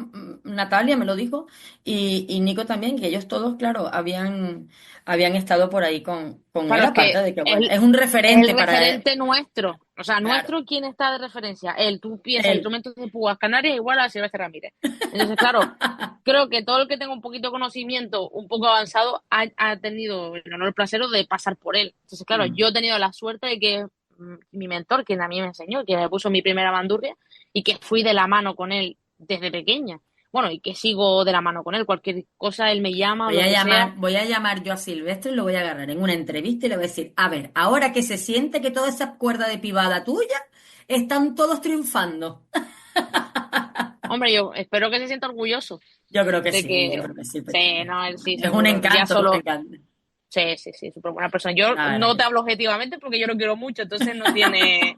Natalia, me lo dijo, y Nico también, que ellos todos, claro, habían estado por ahí con él, Claro, es aparte que de que, bueno, él es un es el referente para él. referente nuestro. O sea, Claro, nuestro, ¿quién está de referencia? Él, tú piensas, él. instrumentos de púas canarias igual a Silvestre Ramírez. Entonces, claro, creo que todo el que tenga un poquito de conocimiento, un poco avanzado, ha tenido el honor, el placer de pasar por él. Entonces, claro, Mm. yo he tenido la suerte de que mi mentor, quien a mí me enseñó, que me puso mi primera bandurria, y que fui de la mano con él desde pequeña. Bueno, y que sigo de la mano con él. Cualquier cosa, él me llama o lo que sea. Voy a llamar yo a Silvestre y lo voy a agarrar en una entrevista y le voy a decir, a ver, ahora que se siente que toda esa cuerda de pibada tuya están todos triunfando. Hombre, yo espero que se sienta orgulloso de Yo que, creo que sí, porque sí, no, él sí, es un seguro. Ya encanto, es un solo, encanto. sí, sí, sí, súper buena persona. Yo La verdad no que te sí. hablo objetivamente porque yo lo quiero mucho, entonces no tiene,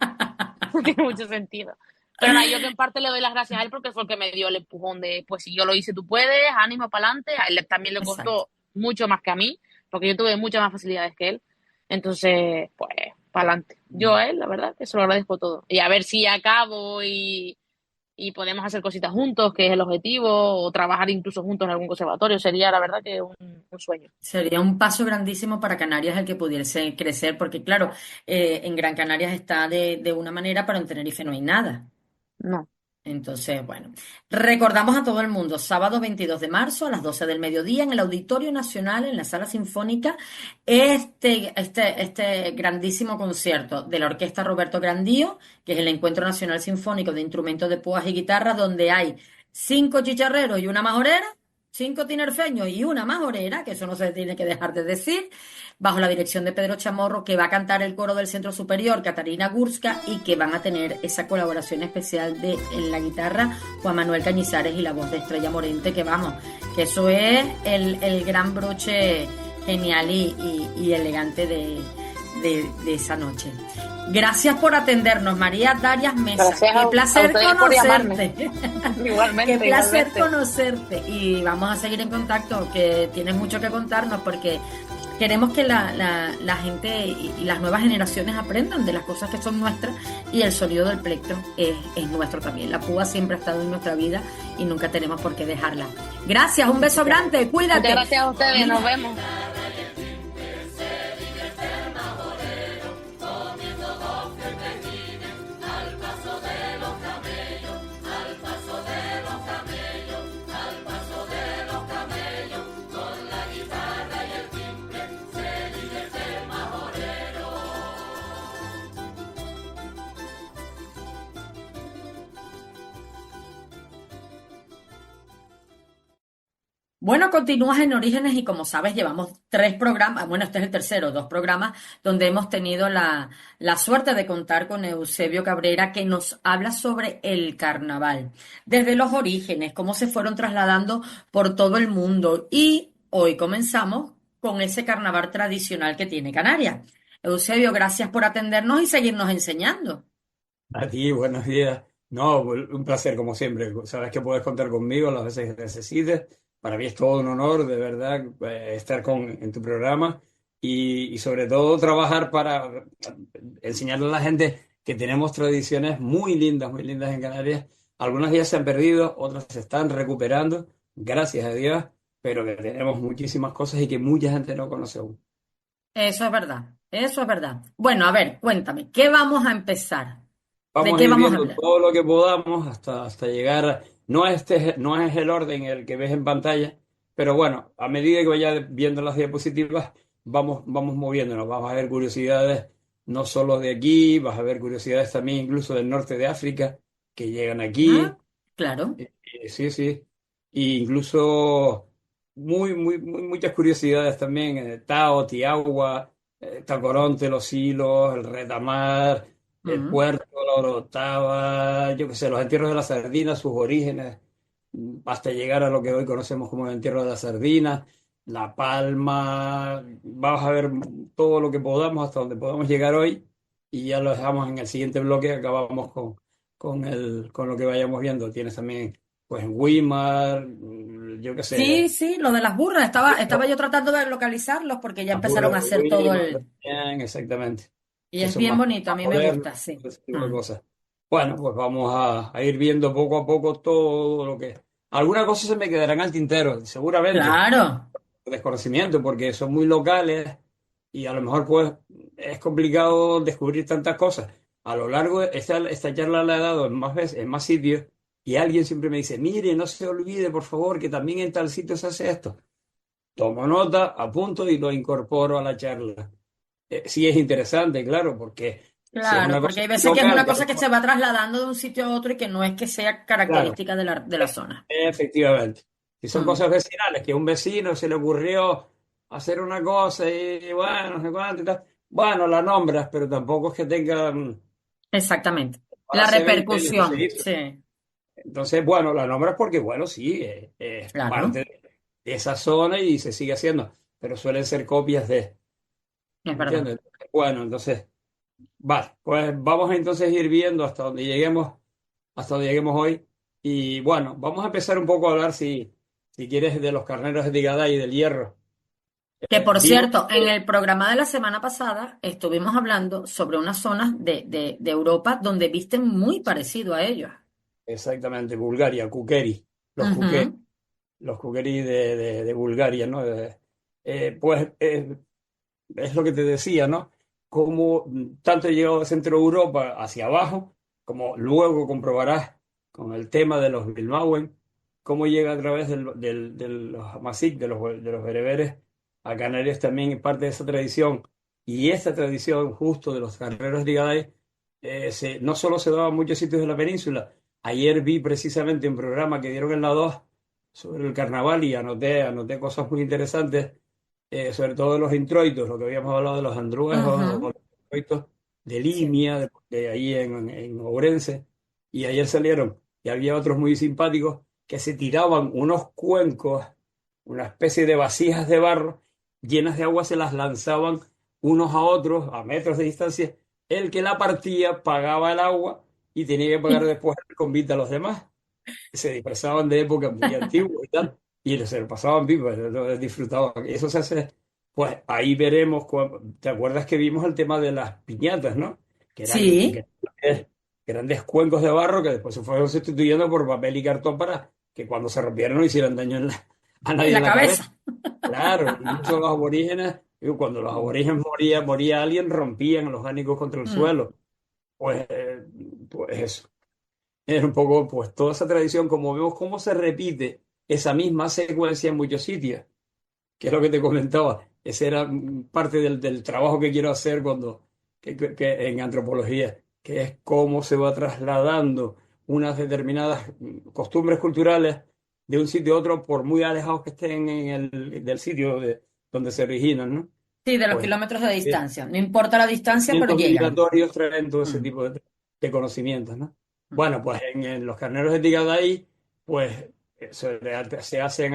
no tiene mucho sentido. Pero nada, yo que en parte le doy las gracias a él porque fue el que me dio el empujón de, pues si yo lo hice, tú puedes, ánimo para adelante. A él también le Exacto. costó mucho más que a mí, porque yo tuve muchas más facilidades que él. Entonces, pues, para adelante. Yo a él, la verdad, que se lo agradezco todo. Y a ver si acabo y podemos hacer cositas juntos, que es el objetivo, o trabajar incluso juntos en algún conservatorio. Sería, la verdad, que un sueño. Sería un paso grandísimo para Canarias el que pudiese crecer, porque claro, en Gran Canarias está de una manera, pero en Tenerife no hay nada. No. Entonces, bueno, recordamos a todo el mundo, sábado 22 de marzo a las 12 del mediodía en el Auditorio Nacional, en la Sala Sinfónica, este grandísimo concierto de la Orquesta Roberto Grandío, que es el Encuentro Nacional Sinfónico de Instrumentos de Púas y Guitarras, donde hay 5 chicharreros y una majorera, 5 tinerfeños y una majorera, que eso no se tiene que dejar de decir, bajo la dirección de Pedro Chamorro, que va a cantar el coro del Centro Superior, Catarina Gurska, y que van a tener esa colaboración especial de en la guitarra Juan Manuel Cañizares y la voz de Estrella Morente, que vamos, que eso es el gran broche genial y elegante de esa noche. Gracias por atendernos, María Darias Mesa. Gracias Qué a placer ustedes por llamarme. conocerte. Igualmente, Qué placer igualmente. conocerte. Y vamos a seguir en contacto, que tienes mucho que contarnos porque queremos que la gente y las nuevas generaciones aprendan de las cosas que son nuestras y el sonido del plectro es nuestro también. La púa siempre ha estado en nuestra vida y nunca tenemos por qué dejarla. Gracias, un beso grande, cuídate. Muchas gracias a ustedes, nos vemos. Bueno, continúas en Orígenes y como sabes llevamos 3 programas, bueno, este es el tercero, 2 programas donde hemos tenido la suerte de contar con Eusebio Cabrera que nos habla sobre el carnaval, desde los orígenes, cómo se fueron trasladando por todo el mundo y hoy comenzamos con ese carnaval tradicional que tiene Canarias. Eusebio, gracias por atendernos y seguirnos enseñando. A ti, buenos días. No, un placer como siempre. Sabes que puedes contar conmigo las veces que necesites. Para mí es todo un honor, de verdad, estar en tu programa y sobre todo trabajar para enseñarle a la gente que tenemos tradiciones muy lindas en Canarias. Algunas ya se han perdido, otras se están recuperando, gracias a Dios, pero que tenemos muchísimas cosas y que mucha gente no conoce aún. Eso es verdad, eso es verdad. Bueno, a ver, cuéntame, ¿qué vamos a empezar? ¿De Vamos a qué ir vamos a viendo hablar? todo lo que podamos hasta llegar. No es el orden el que ves en pantalla, pero bueno, a medida que vayas viendo las diapositivas, vamos moviéndonos. Vamos a ver curiosidades no solo de aquí, vas a ver curiosidades también incluso del norte de África que llegan Ah, aquí. claro. Sí, sí. Y incluso muchas curiosidades también. Tao, Tiagua, Tacoronte, Los Hilos, el Retamar, el Mm. Puerto, Toro, estaba, yo qué sé, los entierros de la sardina, sus orígenes, hasta llegar a lo que hoy conocemos como el entierro de la sardina, La Palma, vamos a ver todo lo que podamos hasta donde podamos llegar hoy y ya lo dejamos en el siguiente bloque, acabamos con lo que vayamos viendo. Tienes también, pues, en Weimar, yo qué Sí, sé, sí, lo de las burras. Estaba yo tratando de localizarlos porque ya las empezaron burras a de hacer todo Weimar el... también, exactamente, Y que es son bien más, bonito, a más mí me modernos, gusta, sí. ese tipo de Mm. cosas. Bueno, pues vamos a ir viendo poco a poco todo lo que... Algunas cosas se me quedarán al tintero, seguramente, Claro, por desconocimiento, porque son muy locales y a lo mejor pues es complicado descubrir tantas cosas. A lo largo de esta charla la he dado en más veces, en más sitios, y alguien siempre me dice, mire, no se olvide, por favor, que también en tal sitio se hace esto. Tomo nota, apunto y lo incorporo a la charla. Sí es interesante, claro, porque si es claro, una porque cosa hay veces que es local, una cosa que se va trasladando de un sitio a otro y que no es que sea claro, característica de la zona. efectivamente. Si son Mm. cosas vecinales, que a un vecino se le ocurrió hacer una cosa y bueno, no sé cuánto y tal, bueno, la nombras, pero tampoco es que tenga, Exactamente. La hace 20 años que se repercusión, hizo. sí, Entonces, bueno, la nombras porque, bueno, sí, es parte claro, de esa zona y se sigue haciendo, pero suelen ser copias de, es verdad. ¿entiendes? Bueno, entonces, vale, pues vamos a entonces ir viendo hasta donde lleguemos hoy. Y bueno, vamos a empezar un poco a hablar, si quieres, de los carneros de Gaday y del hierro. Que por Vimos cierto, en el programa de la semana pasada estuvimos hablando sobre unas zonas de Europa donde visten muy parecido a ellos. exactamente Bulgaria, Kukeri, los Kukeri, Ujú, los Kukeri de Bulgaria, ¿no? Pues es lo que te decía, ¿no? Como tanto llegó de Centro Europa hacia abajo, como luego comprobarás con el tema de los Bilbauen, cómo llega a través de los Amazigh, de los bereberes, a Canarias también parte de esa tradición. Y esta tradición justo de los carreros de Gaday, no solo se daba en muchos sitios de la península. Ayer vi precisamente un programa que dieron en la 2 sobre el carnaval y anoté cosas muy interesantes, sobre todo de los introitos, lo que habíamos hablado de los andruejos o ujú, los introitos de sí. Limia, de ahí en Ourense, y ayer salieron, y había otros muy simpáticos que se tiraban unos cuencos, una especie de vasijas de barro llenas de agua, se las lanzaban unos a otros a metros de distancia. El que la partía pagaba el agua y tenía que pagar después el convite a los demás. Se disfrazaban de época muy antigua y tal, y se lo pasaban pipa, disfrutaban. Eso se hace, pues ahí veremos, ¿te acuerdas que vimos el tema de las piñatas, ¿no? Que eran Sí, grandes cuencos de barro que después se fueron sustituyendo por papel y cartón para que cuando se rompieran no hicieran daño a en nadie la en la cabeza. cabeza. Claro, incluso los aborígenes, digo, cuando los aborígenes moría alguien, rompían los ánicos contra el Mm. suelo. Pues eso. Es un poco, pues, toda esa tradición, como vemos cómo se repite esa misma secuencia en muchos sitios, que es lo que te comentaba. Ese era parte del trabajo que quiero hacer que en antropología, que es cómo se va trasladando unas determinadas costumbres culturales de un sitio a otro, por muy alejados que estén del sitio donde se originan, ¿no? Sí, de los Pues kilómetros de distancia. No importa la distancia, pero movimientos llegan. migratorios traen todo ese Mm, tipo de conocimientos, ¿no? mm. Bueno, pues en los carneros de Tigadaí, pues se hacen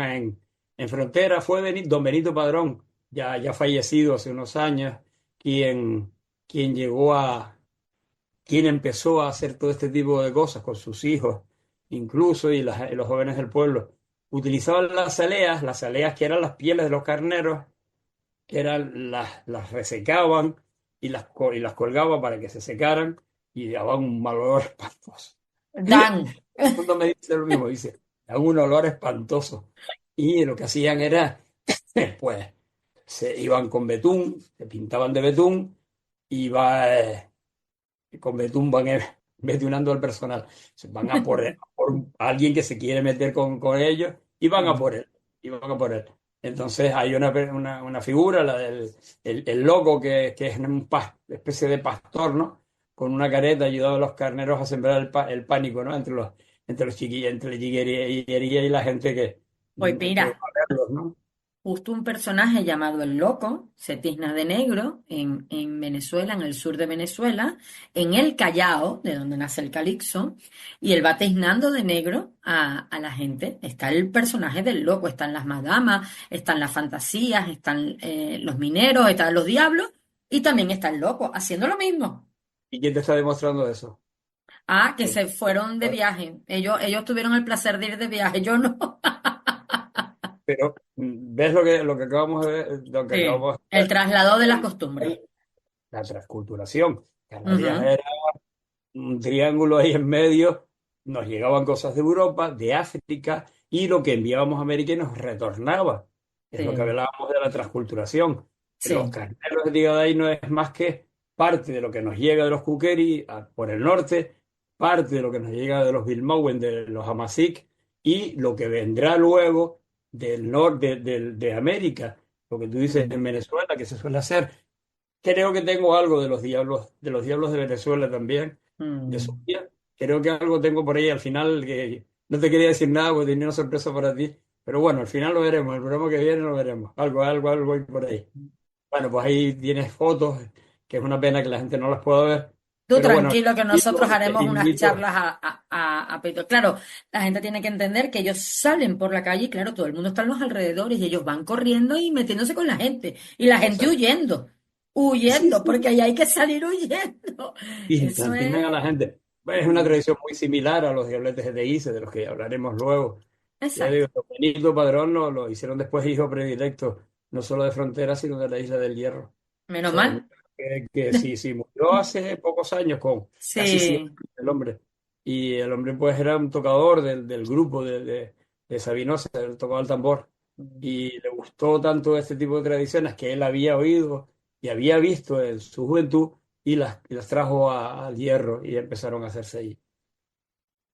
en frontera. Fue don Benito Padrón, ya fallecido hace unos años, quien, quien llegó quien empezó a hacer todo este tipo de cosas con sus hijos, incluso, y los jóvenes del pueblo. Utilizaban las aleas que eran las pieles de los carneros, que eran las resecaban y las colgaban para que se secaran y daban un mal olor espantoso. Dan. Todo el mundo me dice lo mismo, dice, daban un olor espantoso. Y lo que hacían era, pues, se iban con betún, se pintaban de betún, y con betún van betunando al personal. Se van a por alguien que se quiere meter con ellos y van a Mm. por él. Y van a por él. Entonces hay una figura, la del el loco, que es una especie de pastor, ¿no? Con una careta ayudando a los carneros a sembrar el pánico, ¿no? Entre los chiquillos, entre la chiquillería y la gente Pues que va mira, a verlos, ¿no? justo un personaje llamado El Loco, se tizna de negro en Venezuela, en el sur de Venezuela, en el Callao, de donde nace el calipso, y él va tiznando de negro a la gente. Está el personaje del loco, están las madamas, están las fantasías, están los mineros, están los diablos, y también está el loco, haciendo lo mismo. ¿Y quién te está demostrando eso? Ah, que El- se fueron de viaje. Ellos tuvieron el placer de ir de viaje, yo no. Pero ves lo que acabamos de ver, lo que Sí, acabamos de el ver, traslado de las costumbres. la transculturación. Canarias Ujú, era un triángulo ahí en medio, nos llegaban cosas de Europa, de África, y lo que enviábamos a América y nos retornaba. Es lo que sí, hablábamos de la transculturación. Los sí. carneros de ahí no es más que parte de lo que nos llega de los Kukeri por el norte, parte de lo que nos llega de los Bilmauen, de los Amazigh, y lo que vendrá luego del norte de América, lo que tú dices Mm, en Venezuela, que se suele hacer. Creo que tengo algo de los diablos de Venezuela también, de mm. Sofía. Creo que algo tengo por ahí al final que no te quería decir nada porque tenía una sorpresa para ti. Pero bueno, al final lo veremos. El programa que viene lo veremos. Algo hay por ahí. Bueno, pues ahí tienes fotos, que es una pena que la gente no las pueda ver. Tú Pero bueno, tranquilo que nosotros te haremos unas invito. charlas a peito. Claro, la gente tiene que entender que ellos salen por la calle y claro, todo el mundo está en los alrededores y ellos van corriendo y metiéndose con la gente. Y la gente Exacto. huyendo, Sí, huyendo, sí. porque ahí hay que salir huyendo. Y Eso transmiten a es la gente. Pues es una tradición muy similar a los diabletes de Ice, de los que hablaremos luego. Ya digo, exacto. Benito Padrón lo hicieron después hijo predilecto, no solo de Frontera, sino de la Isla del Hierro. O Menos sea, mal. que sí, sí, murió hace pocos años, con casi 100 Sí. años el hombre. Y el hombre pues era un tocador del grupo de Sabinosa, él tocaba el tambor. Y le gustó tanto este tipo de tradiciones que él había oído y había visto en su juventud y las trajo al Hierro y empezaron a hacerse ahí. Qué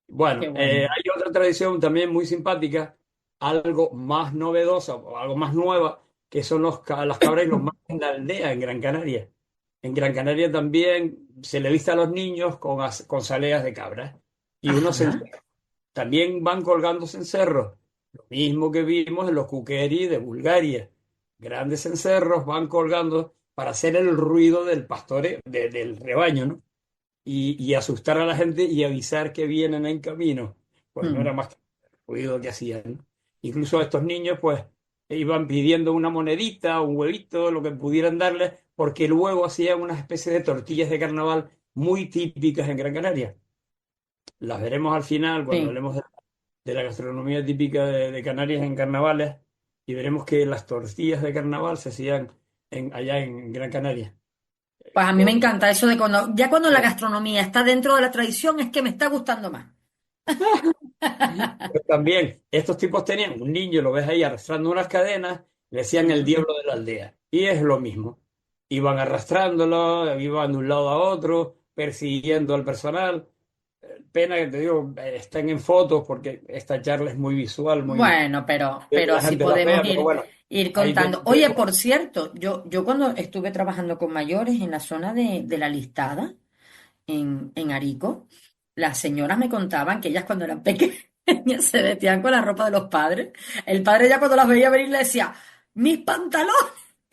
Bueno, bueno. hay otra tradición también muy simpática, algo más novedosa o algo más nueva, que son las cabras y los machos en la aldea en Gran Canaria. En Gran Canaria también se le viste a los niños con saleas de cabra y unos Ajá. cencerros. También van colgando cencerros, lo mismo que vimos en los Kukeri de Bulgaria. Grandes cencerros van colgando para hacer el ruido del pastoreo, del rebaño, ¿no? Y asustar a la gente y avisar que vienen en camino. Pues no era Mm. más que el ruido que hacían, ¿no? Incluso estos niños, pues, iban pidiendo una monedita, un huevito, lo que pudieran darles, porque luego hacían una especie de tortillas de carnaval muy típicas en Gran Canaria. Las veremos al final cuando Sí. hablemos de la gastronomía típica de Canarias en carnavales y veremos que las tortillas de carnaval se hacían allá en Gran Canaria. Pues a mí me Con- encanta eso de cuando la gastronomía está dentro de la tradición, es que me está gustando más. Pues también, estos tipos tenían un niño, lo ves ahí arrastrando unas cadenas, le decían el Ujú. diablo de la aldea. Y es lo mismo. Iban arrastrándolo, iban de un lado a otro, persiguiendo al personal. Pena que te digo, estén en fotos porque esta charla es muy visual, muy. Bueno, Que pero la así gente la podemos vea, pero bueno, ir ahí contando. Oye, por cierto, yo cuando estuve trabajando con mayores en la zona de la Listada, en Arico, las señoras me contaban que ellas cuando eran pequeñas se vestían con la ropa de los padres. El padre ya cuando las veía venir le decía, mis pantalones.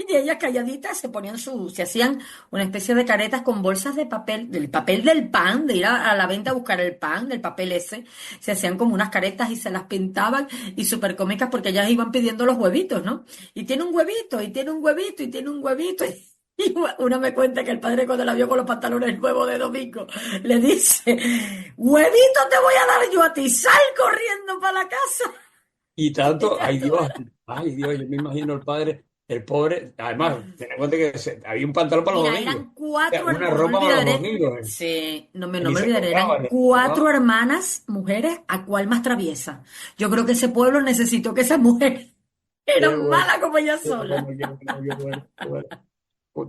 Y ellas calladitas se hacían una especie de caretas con bolsas de papel, del papel del pan, de ir a la venta a buscar el pan, del papel ese. Se hacían como unas caretas y se las pintaban y súper cómicas porque ellas iban pidiendo los huevitos, ¿no? Y tiene un huevito, y tiene un huevito, y tiene un huevito. Y una me cuenta que el padre cuando la vio con los pantalones nuevos de domingo le dice, huevito te voy a dar yo a ti, sal corriendo para la casa. y Y tanto, ya tú ves. ay Dios, yo me imagino el padre, el pobre, además, ten en cuenta que había un pantalón para los Mira, domingos, eran o sea, cuatro, una no me ropa para los olvidaré, domingos, sí, no ni me se olvidaré, tocaba, eran ni se cuatro tocaba. hermanas mujeres, ¿a cuál más traviesa? Yo creo que ese pueblo necesitó que esas mujeres Qué eran bueno, malas como ella qué sola. bueno, qué bueno, qué bueno, qué bueno. Pues,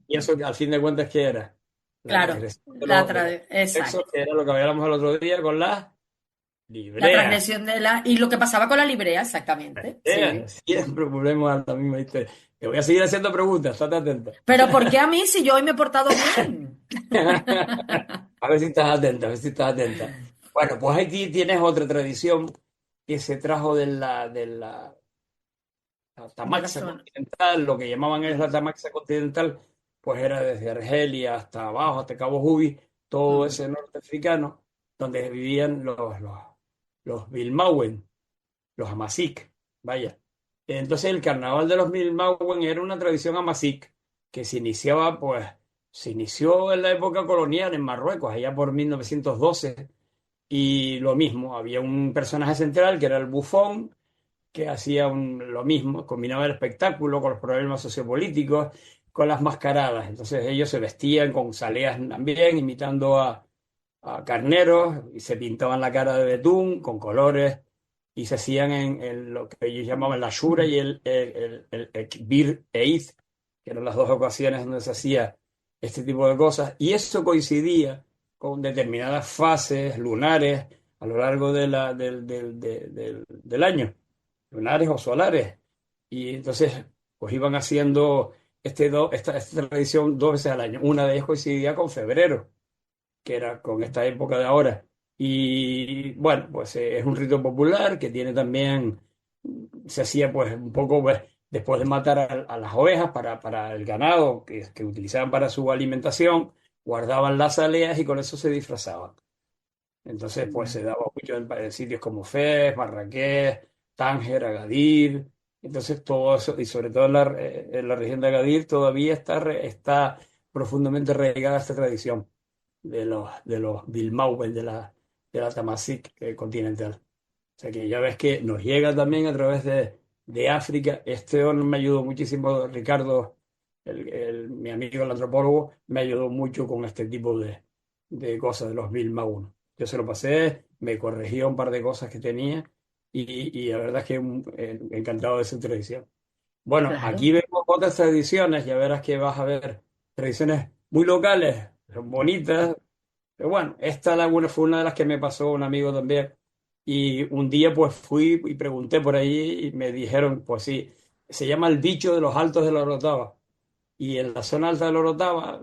y eso al fin de cuentas, ¿qué era? La Claro, transgresión de los sexos, exacto. que era lo que hablábamos el otro día con la La librea. transgresión y lo que pasaba con la librea, exactamente, sí. Siempre volvemos a la misma historia. Te voy a seguir haciendo preguntas, estate atenta. Pero ¿por qué a mí si yo hoy me he portado bien? A ver si estás atenta, a ver si estás atenta. Bueno, pues aquí tienes otra tradición que se trajo la de la Tamaxa zona. continental, lo que llamaban es la Tamaxa continental, pues era desde Argelia hasta abajo, hasta Cabo Jubi, todo Mm, ese norte africano, donde vivían los Bilmauen, los Amazigh, vaya. Entonces el carnaval de los Milmauen era una tradición amazigh que se iniciaba, pues, se inició en la época colonial en Marruecos, allá por 1912, y lo mismo, había un personaje central que era el bufón, que hacía lo mismo, combinaba el espectáculo con los problemas sociopolíticos, con las mascaradas. Entonces ellos se vestían con zaleas también, imitando a carneros, y se pintaban la cara de betún con colores y se hacían en lo que ellos llamaban la Shura y el Bir Eid, que eran las dos ocasiones donde se hacía este tipo de cosas. Y eso coincidía con determinadas fases lunares a lo largo del año, lunares o solares. Y entonces, pues iban haciendo esta tradición 2 veces al año. Una de ellas coincidía con febrero, que era con esta época de ahora. Y bueno, pues es un rito popular que tiene también, se hacía pues un poco pues, después de matar a las ovejas para el ganado que utilizaban para su alimentación, guardaban las aleas y con eso se disfrazaban. Entonces pues se daba mucho en sitios como Fez, Marrakech, Tánger, Agadir. Entonces todo eso, y sobre todo en la región de Agadir, todavía está profundamente arraigada esta tradición de los Bilmauen, de la Tamazight continental. O sea que ya ves que nos llega también a través de África. Este hombre me ayudó muchísimo, Ricardo, mi amigo el antropólogo, me ayudó mucho con este tipo de cosas de los Bilmauen. Yo se lo pasé, me corrigió un par de cosas que tenía y la verdad es que encantado de su tradición. Bueno, claro. aquí vemos otras tradiciones, ya verás que vas a ver tradiciones muy locales, son bonitas, pero bueno, esta laguna fue una de las que me pasó un amigo también. Y un día pues fui y pregunté por allí y me dijeron, pues sí, se llama el bicho de los Altos de la Orotava. Y en la zona alta de la Orotava,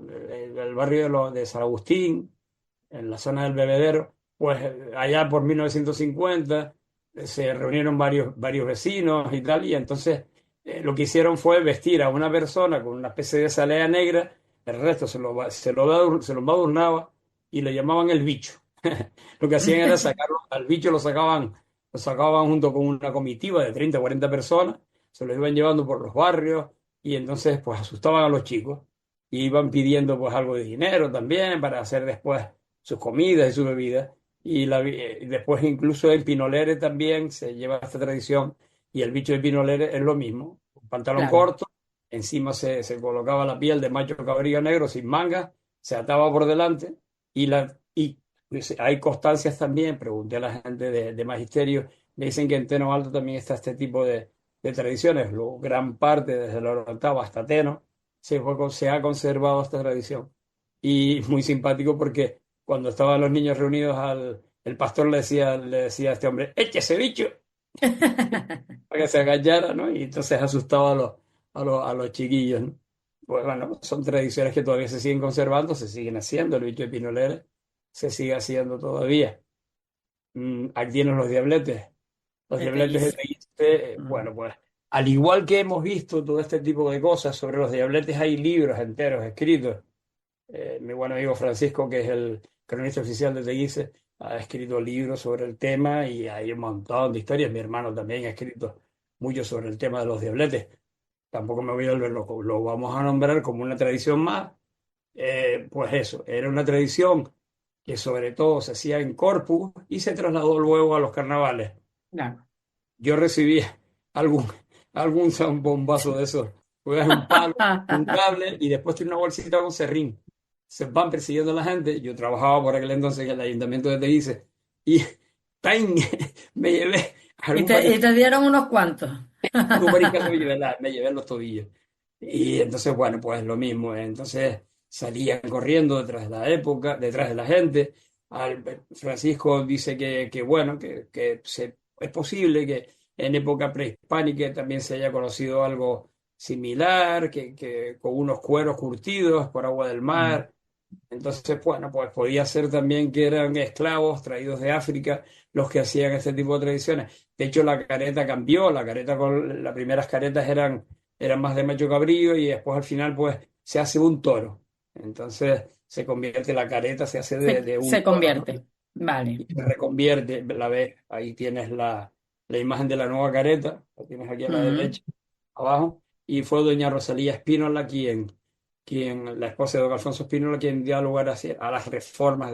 el barrio de San Agustín, en la zona del Bebedero, pues allá por 1950 se reunieron varios vecinos y tal, y entonces lo que hicieron fue vestir a una persona con una especie de salea negra, el resto se lo embadurnaba y lo llamaban el bicho. Lo que hacían era sacarlo, al bicho lo sacaban junto con una comitiva de 30 o 40 personas, se lo iban llevando por los barrios y entonces pues asustaban a los chicos y iban pidiendo pues algo de dinero también para hacer después sus comidas y sus bebidas. Y después incluso en Pinolere también se lleva esta tradición y el bicho de Pinolere es lo mismo, un pantalón Claro, corto, encima se colocaba la piel de macho cabrío negro sin manga, se ataba por delante y pues, hay constancias también, pregunté a la gente de magisterio, me dicen que en Teno Alto también está este tipo de tradiciones, gran parte desde la octava hasta Teno se ha conservado esta tradición. Y muy simpático porque cuando estaban los niños reunidos, el pastor le decía a este hombre, ¡échese bicho! Para que se agachara, ¿no? Y entonces asustaba a los chiquillos, ¿no? Pues bueno, son tradiciones que todavía se siguen conservando, se siguen haciendo, el bicho de Pinolere se sigue haciendo todavía. Aquí tienen los diabletes. Los de diabletes de Teguise. Teguise, Mm. bueno, pues al igual que hemos visto todo este tipo de cosas sobre los diabletes, hay libros enteros escritos. Mi buen amigo Francisco, que es el cronista oficial de Teguise, ha escrito libros sobre el tema y hay un montón de historias. Mi hermano también ha escrito mucho sobre el tema de los diabletes. Tampoco me voy a volver loco. Lo vamos a nombrar como una tradición más. Pues eso, era una tradición que sobre todo se hacía en Corpus y se trasladó luego a los carnavales. Claro. Yo recibí algún zambombazo de esos. Pues un palo, un cable y después tiene una bolsita con serrín. Se van persiguiendo a la gente. Yo trabajaba por aquel entonces en el ayuntamiento de Teguise y ¡tain! Me llevé Y algún te, y mariscal, te dieron unos cuantos. algún mariscal me llevé en los tobillos. Y entonces, bueno, pues lo mismo. Entonces salían corriendo detrás de la gente. Francisco dice que bueno, es posible que en época prehispánica también se haya conocido algo similar, que con unos cueros curtidos por agua del Mm. mar. Entonces, bueno, pues podía ser también que eran esclavos traídos de África los que hacían este tipo de tradiciones. De hecho, la careta cambió, las primeras caretas eran más de macho cabrío y después al final pues se hace un toro. Entonces se convierte la careta, se hace de un Se toro, ¿no? convierte. Vale. Y se reconvierte, la ves, ahí tienes la imagen de la nueva careta, la tienes aquí a la Mm. derecha, abajo, y fue doña Rosalía Espínola la esposa de don Alfonso Espínola, quien dio lugar a las reformas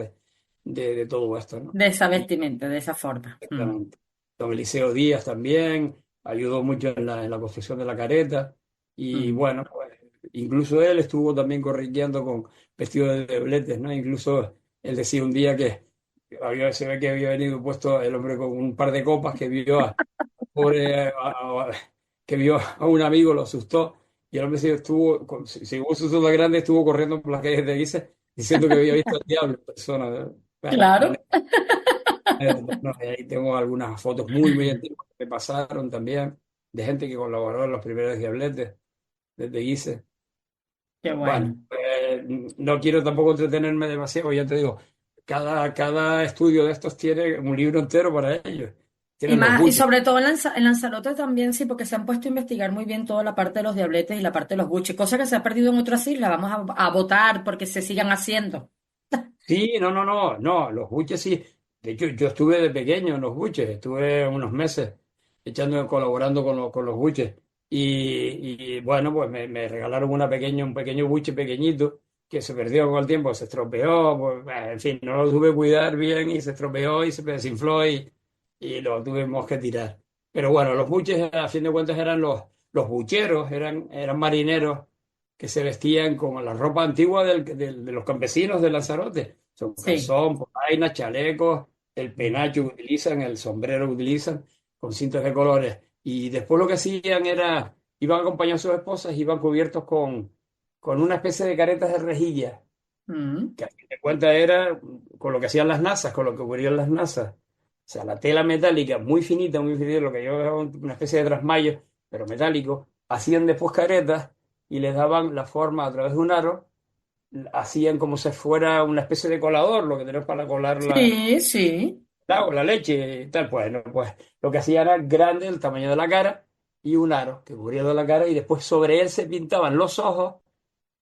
de todo esto, ¿no? De esa Y vestimenta, de esa forma. Mm. exactamente. Don Eliseo Díaz también ayudó mucho en la construcción de la careta, y Mm. bueno, pues, incluso él estuvo también corriqueando con vestido de dobletes, ¿no? Incluso él decía un día que se ve que había venido puesto el hombre con un par de copas que vio pobre, que vio a un amigo, lo asustó, y el hombre según su zona grande, estuvo corriendo por las calles de Guise diciendo que había visto al diablo en persona, ¿no? Bueno, Claro. no, ahí tengo algunas fotos muy, muy antiguas que me pasaron también, de gente que colaboró en los primeros diabletes desde Guise. Qué Bueno, bueno. no quiero tampoco entretenerme demasiado, ya te digo, cada estudio de estos tiene un libro entero para ellos. Y Tienen los más, y buches. sobre todo en Lanzarote también, sí, porque se han puesto a investigar muy bien toda la parte de los diabletes y la parte de los buches, cosa que se ha perdido en otras islas. Vamos a votar porque se sigan haciendo. Sí, no, no, no, no, los buches sí. De hecho, yo estuve de pequeño en los buches, estuve unos meses colaborando con los buches. Bueno, pues me regalaron un pequeño buche pequeñito que se perdió con el tiempo, se estropeó, pues, en fin, no lo tuve que cuidar bien y se estropeó y se desinfló y lo tuvimos que tirar. Pero bueno, los buches a fin de cuentas eran los bucheros, eran marineros que se vestían con la ropa antigua de los campesinos de Lanzarote. Son Sí. calzón, polainas, chalecos, el penacho que utilizan, el sombrero que utilizan, con cintas de colores. Y después lo que hacían era, iban acompañados de sus esposas, iban cubiertos con una especie de caretas de rejilla, Mm. que a fin de cuentas era con lo que hacían las nazas, con lo que cubrían las nazas. O sea, la tela metálica muy finita, lo que yo una especie de trasmayo, pero metálico. Hacían después caretas y les daban la forma a través de un aro, hacían como si fuera una especie de colador, lo que tenemos para colar Sí, sí. la leche y tal. Bueno, pues lo que hacían era grande, el tamaño de la cara, y un aro que cubría toda la cara, y después sobre él se pintaban los ojos,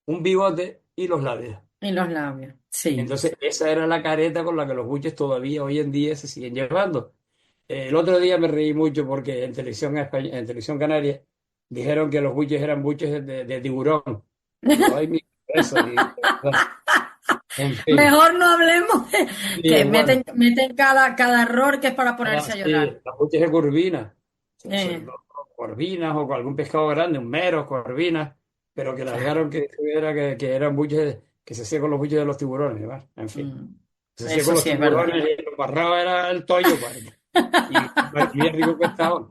un bigote y los labios. Y los labios. Sí. Entonces, esa era la careta con la que los buches todavía hoy en día se siguen llevando. El otro día me reí mucho porque en televisión canaria dijeron que los buches eran buches de tiburón. Digo, ay, mi eso. En fin. Mejor no hablemos Sí, que bueno, meten cada error que es para ponerse a sí, llorar. las buches de corvina. Eh, Corvinas o con algún pescado grande, un mero, corvinas, pero que claro. largaron que eran buches que se hacía con los buches de los tiburones, ¿verdad? En fin. Mm. Se hacía con Eso los sí es verdad. tiburones y lo barrado era el toyo, y bien rico que estaba.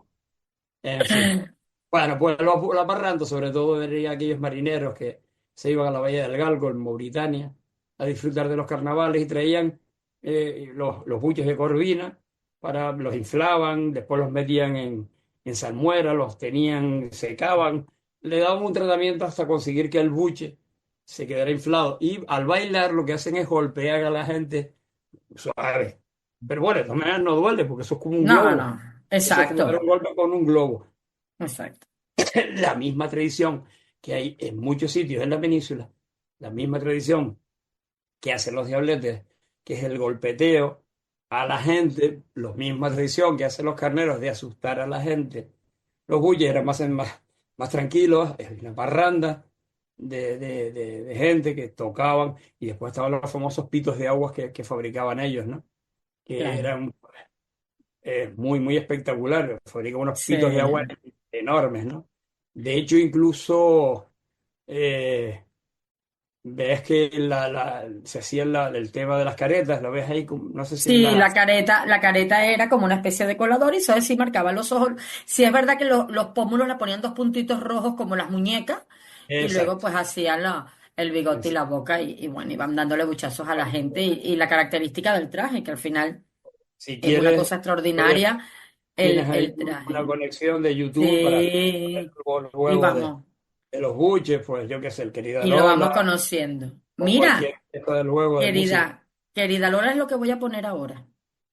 En fin. Bueno, pues los parrandos, sobre todo, vería aquellos marineros que se iban a la Bahía del Galgo, en Mauritania, a disfrutar de los carnavales y traían los buches de corvina, los inflaban, después los metían en salmuera, los tenían, secaban, le daban un tratamiento hasta conseguir que el buche se quedara inflado. Y al bailar lo que hacen es golpear a la gente suave. Pero bueno, de todas maneras no duele porque eso es como un No, globo. no. Eso es como dar Exacto. un golpe con un globo. Exacto. La misma tradición que hay en muchos sitios en la península, la misma tradición que hacen los diabletes, que es el golpeteo a la gente, la misma tradición que hacen los carneros de asustar a la gente. Los bulles eran más tranquilos, es una parranda de gente que tocaban, y después estaban los famosos pitos de aguas que fabricaban ellos, ¿no? Que Claro. eran muy, muy espectacular. Fabrica unos Sí. pitos de agua enormes, ¿no? De hecho, incluso eh, ves que se hacía el tema de las caretas, lo ves ahí, no sé si en Sí, la... la careta era como una especie de colador y eso sí marcaba los ojos. Sí, es verdad que los pómulos le ponían dos puntitos rojos como las muñecas y luego Exacto. pues hacían el bigote y la boca y bueno, iban dándole buchazos a la gente y la característica del traje, que al final Si es una quieres, cosa puedes- extraordinaria tienes ahí el una traje. conexión de YouTube para Sí, y luego de... vamos. de los buches, pues yo qué sé, el querida Y lo vamos Lola, conociendo. o cualquier Mira, pieza de luego de música. querida Lola es lo que voy a poner ahora.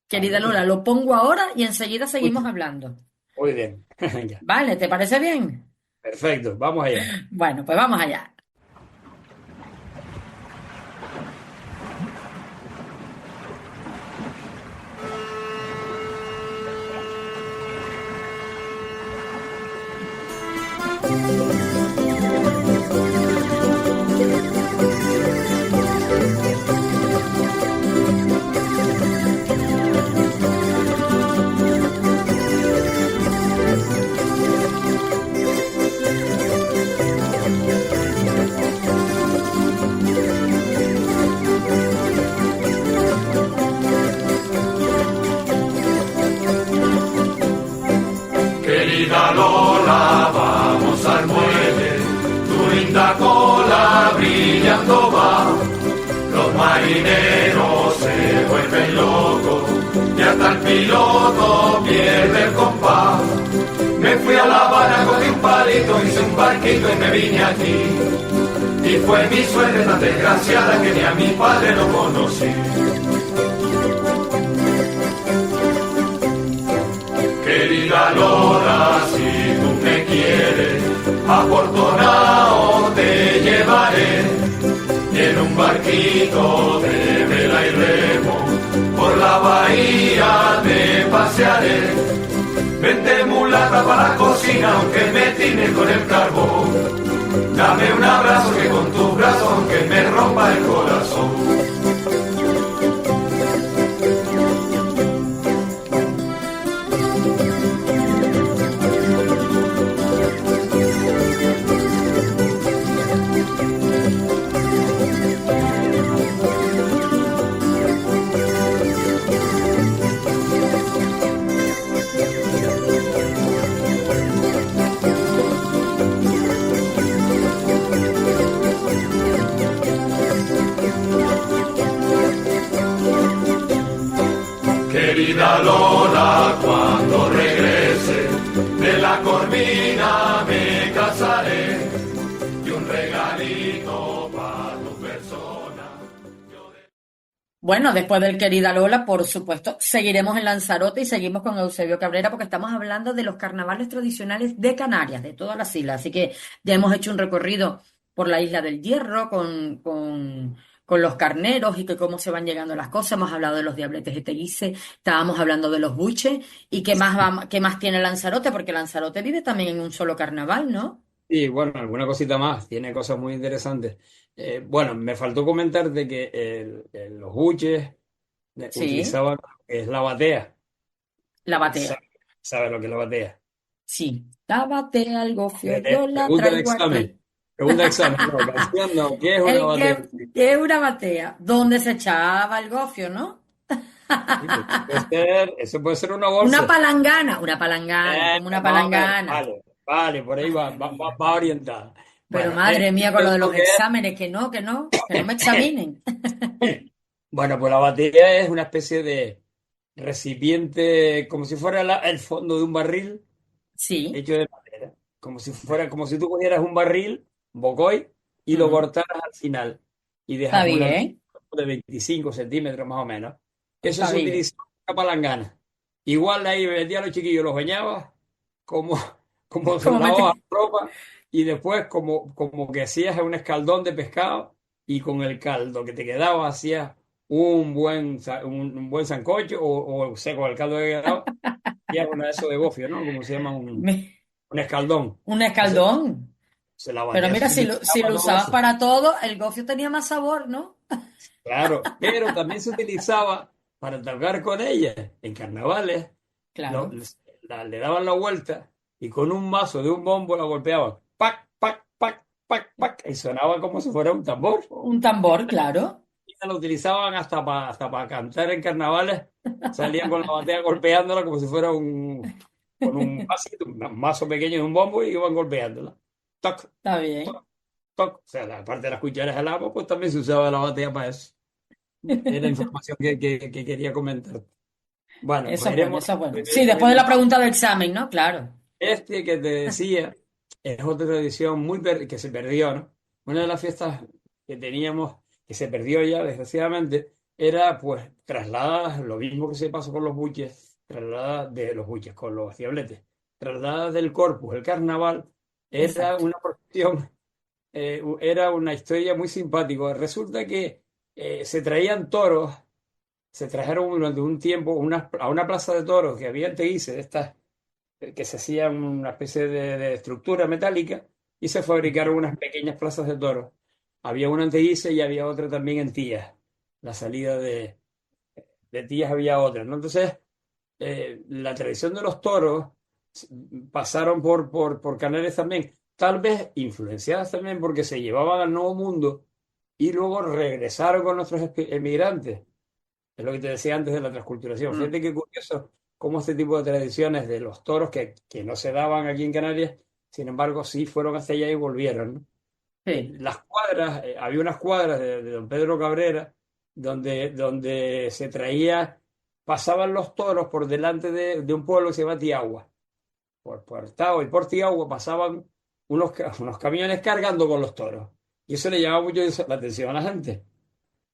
Querida Vale, pues, Lola, lo pongo ahora y enseguida seguimos escucha. hablando. Muy bien. Venga, ¿Vale? ¿Te parece bien? perfecto, vamos allá. Bueno, pues vamos allá. Querida Lola, vamos al muelle, tu linda cola brillando va. Los marineros se vuelven locos y hasta el piloto pierde el compás. Me fui a La Habana, cogí un palito, hice un barquito y me vine aquí. Y fue mi suerte tan desgraciada que ni a mi padre lo conocí. Querida Lola, si tú me quieres, a Puerto Nao te llevaré. Y en un barquito de vela y remo, por la bahía te pasearé. Vente mulata para la cocina, aunque me tines con el carbón. Dame un abrazo que con tus brazos, aunque me rompa el corazón. Querida Lola, cuando regrese de la Corvina me casaré y un regalito para tu persona. Bueno, después del querida Lola, por supuesto, seguiremos en Lanzarote y seguimos con Eusebio Cabrera porque estamos hablando de los carnavales tradicionales de Canarias, de todas las islas. Así que ya hemos hecho un recorrido por la isla del Hierro con los carneros y que cómo se van llegando las cosas. Hemos hablado de los diabletes de Teguise, estábamos hablando de los buches y qué más tiene Lanzarote, porque Lanzarote vive también en un solo carnaval, ¿no? Y bueno, alguna cosita más, tiene cosas muy interesantes. Bueno, me faltó comentarte que los buches Sí, utilizaban lo que es la batea. la batea. ¿Sabes lo que es la batea? Sí, la batea, el gofio, yo la Pregunta de traigo aquí. examen. Pregunta de examen. No, canción no. ¿Qué es una El batea? que es una batea, donde se echaba el gofio, ¿no? Sí, pues eso puede ser una bolsa. Una palangana, como una Más o menos. palangana. Vale, vale, por ahí va orientada. Pero Bueno, madre mía, con lo de lo los que es. exámenes, que no me examinen. Bueno, pues la batería es una especie de recipiente, como si fuera el fondo de un barril Sí, hecho de madera. Como si tú cogieras un barril, un bocoy, y lo mm, cortaras al final. Y está dejas una altura bien, de 25 centímetros más o menos. Eso está se bien. utiliza para palangana. Igual de ahí metía a los chiquillos, los bañabas, como, como Como lavabas mete... ropa, y después como que hacías un escaldón de pescado, y con el caldo que te quedaba hacías un buen sancocho, o sea, con el caldo que quedaba, hacías una de esos de gofio, ¿no? Como se llama un escaldón. Un Entonces, escaldón. se la Pero batea se mira, utilizaba si lo para todo usabas eso. para todo, el gofio tenía más sabor, ¿no? Claro, pero también se utilizaba para tocar con ella en carnavales. lo- Claro, le daban la vuelta y con un mazo de un bombo la golpeaban. ¡Pac, pac, pac, pac, pac! Y sonaba como si fuera un tambor. un tambor, claro. Y lo utilizaban hasta para cantar en carnavales. Salían con la batea golpeándola como si fuera con un vasito, un mazo pequeño de un bombo y iban golpeándola. Toc, Está bien. toc, toc. O sea, la parte de las cucharas al agua, pues también se usaba la batea para eso. Era información que quería comentar. Bueno, Eso pues es bueno, iremos eso es bueno. Sí, después de revisando. la pregunta del examen, ¿no? Claro. Este que te decía es otra tradición que se perdió, ¿no? Una de las fiestas que teníamos, que se perdió ya, desgraciadamente, era pues trasladadas, lo mismo que se pasó con los buches, trasladadas de los buches, con los diabletes, trasladadas del Corpus, el carnaval, era Exacto. una procesión, era una historia muy simpática. Resulta que se traían toros, se trajeron durante un tiempo a una plaza de toros que había en Teguise, de estas que se hacían una especie de estructura metálica y se fabricaron unas pequeñas plazas de toros. Había una en Teguise y había otra también en Tías. La salida de Tías había otra, ¿no? Entonces, la tradición de los toros pasaron por Canarias también, tal vez influenciadas también porque se llevaban al Nuevo Mundo y luego regresaron con nuestros emigrantes. Es lo que te decía antes de la transculturación. Mm, Fíjate qué curioso cómo este tipo de tradiciones de los toros que no se daban aquí en Canarias, sin embargo, sí fueron hacia allá y volvieron, ¿no? sí. Las cuadras, había unas cuadras de don Pedro Cabrera donde se traía, pasaban los toros por delante de un pueblo que se llama Tiagua. Por Tao y por Tiagua pasaban unos camiones cargando con los toros. Y eso le llamaba mucho la atención a la gente.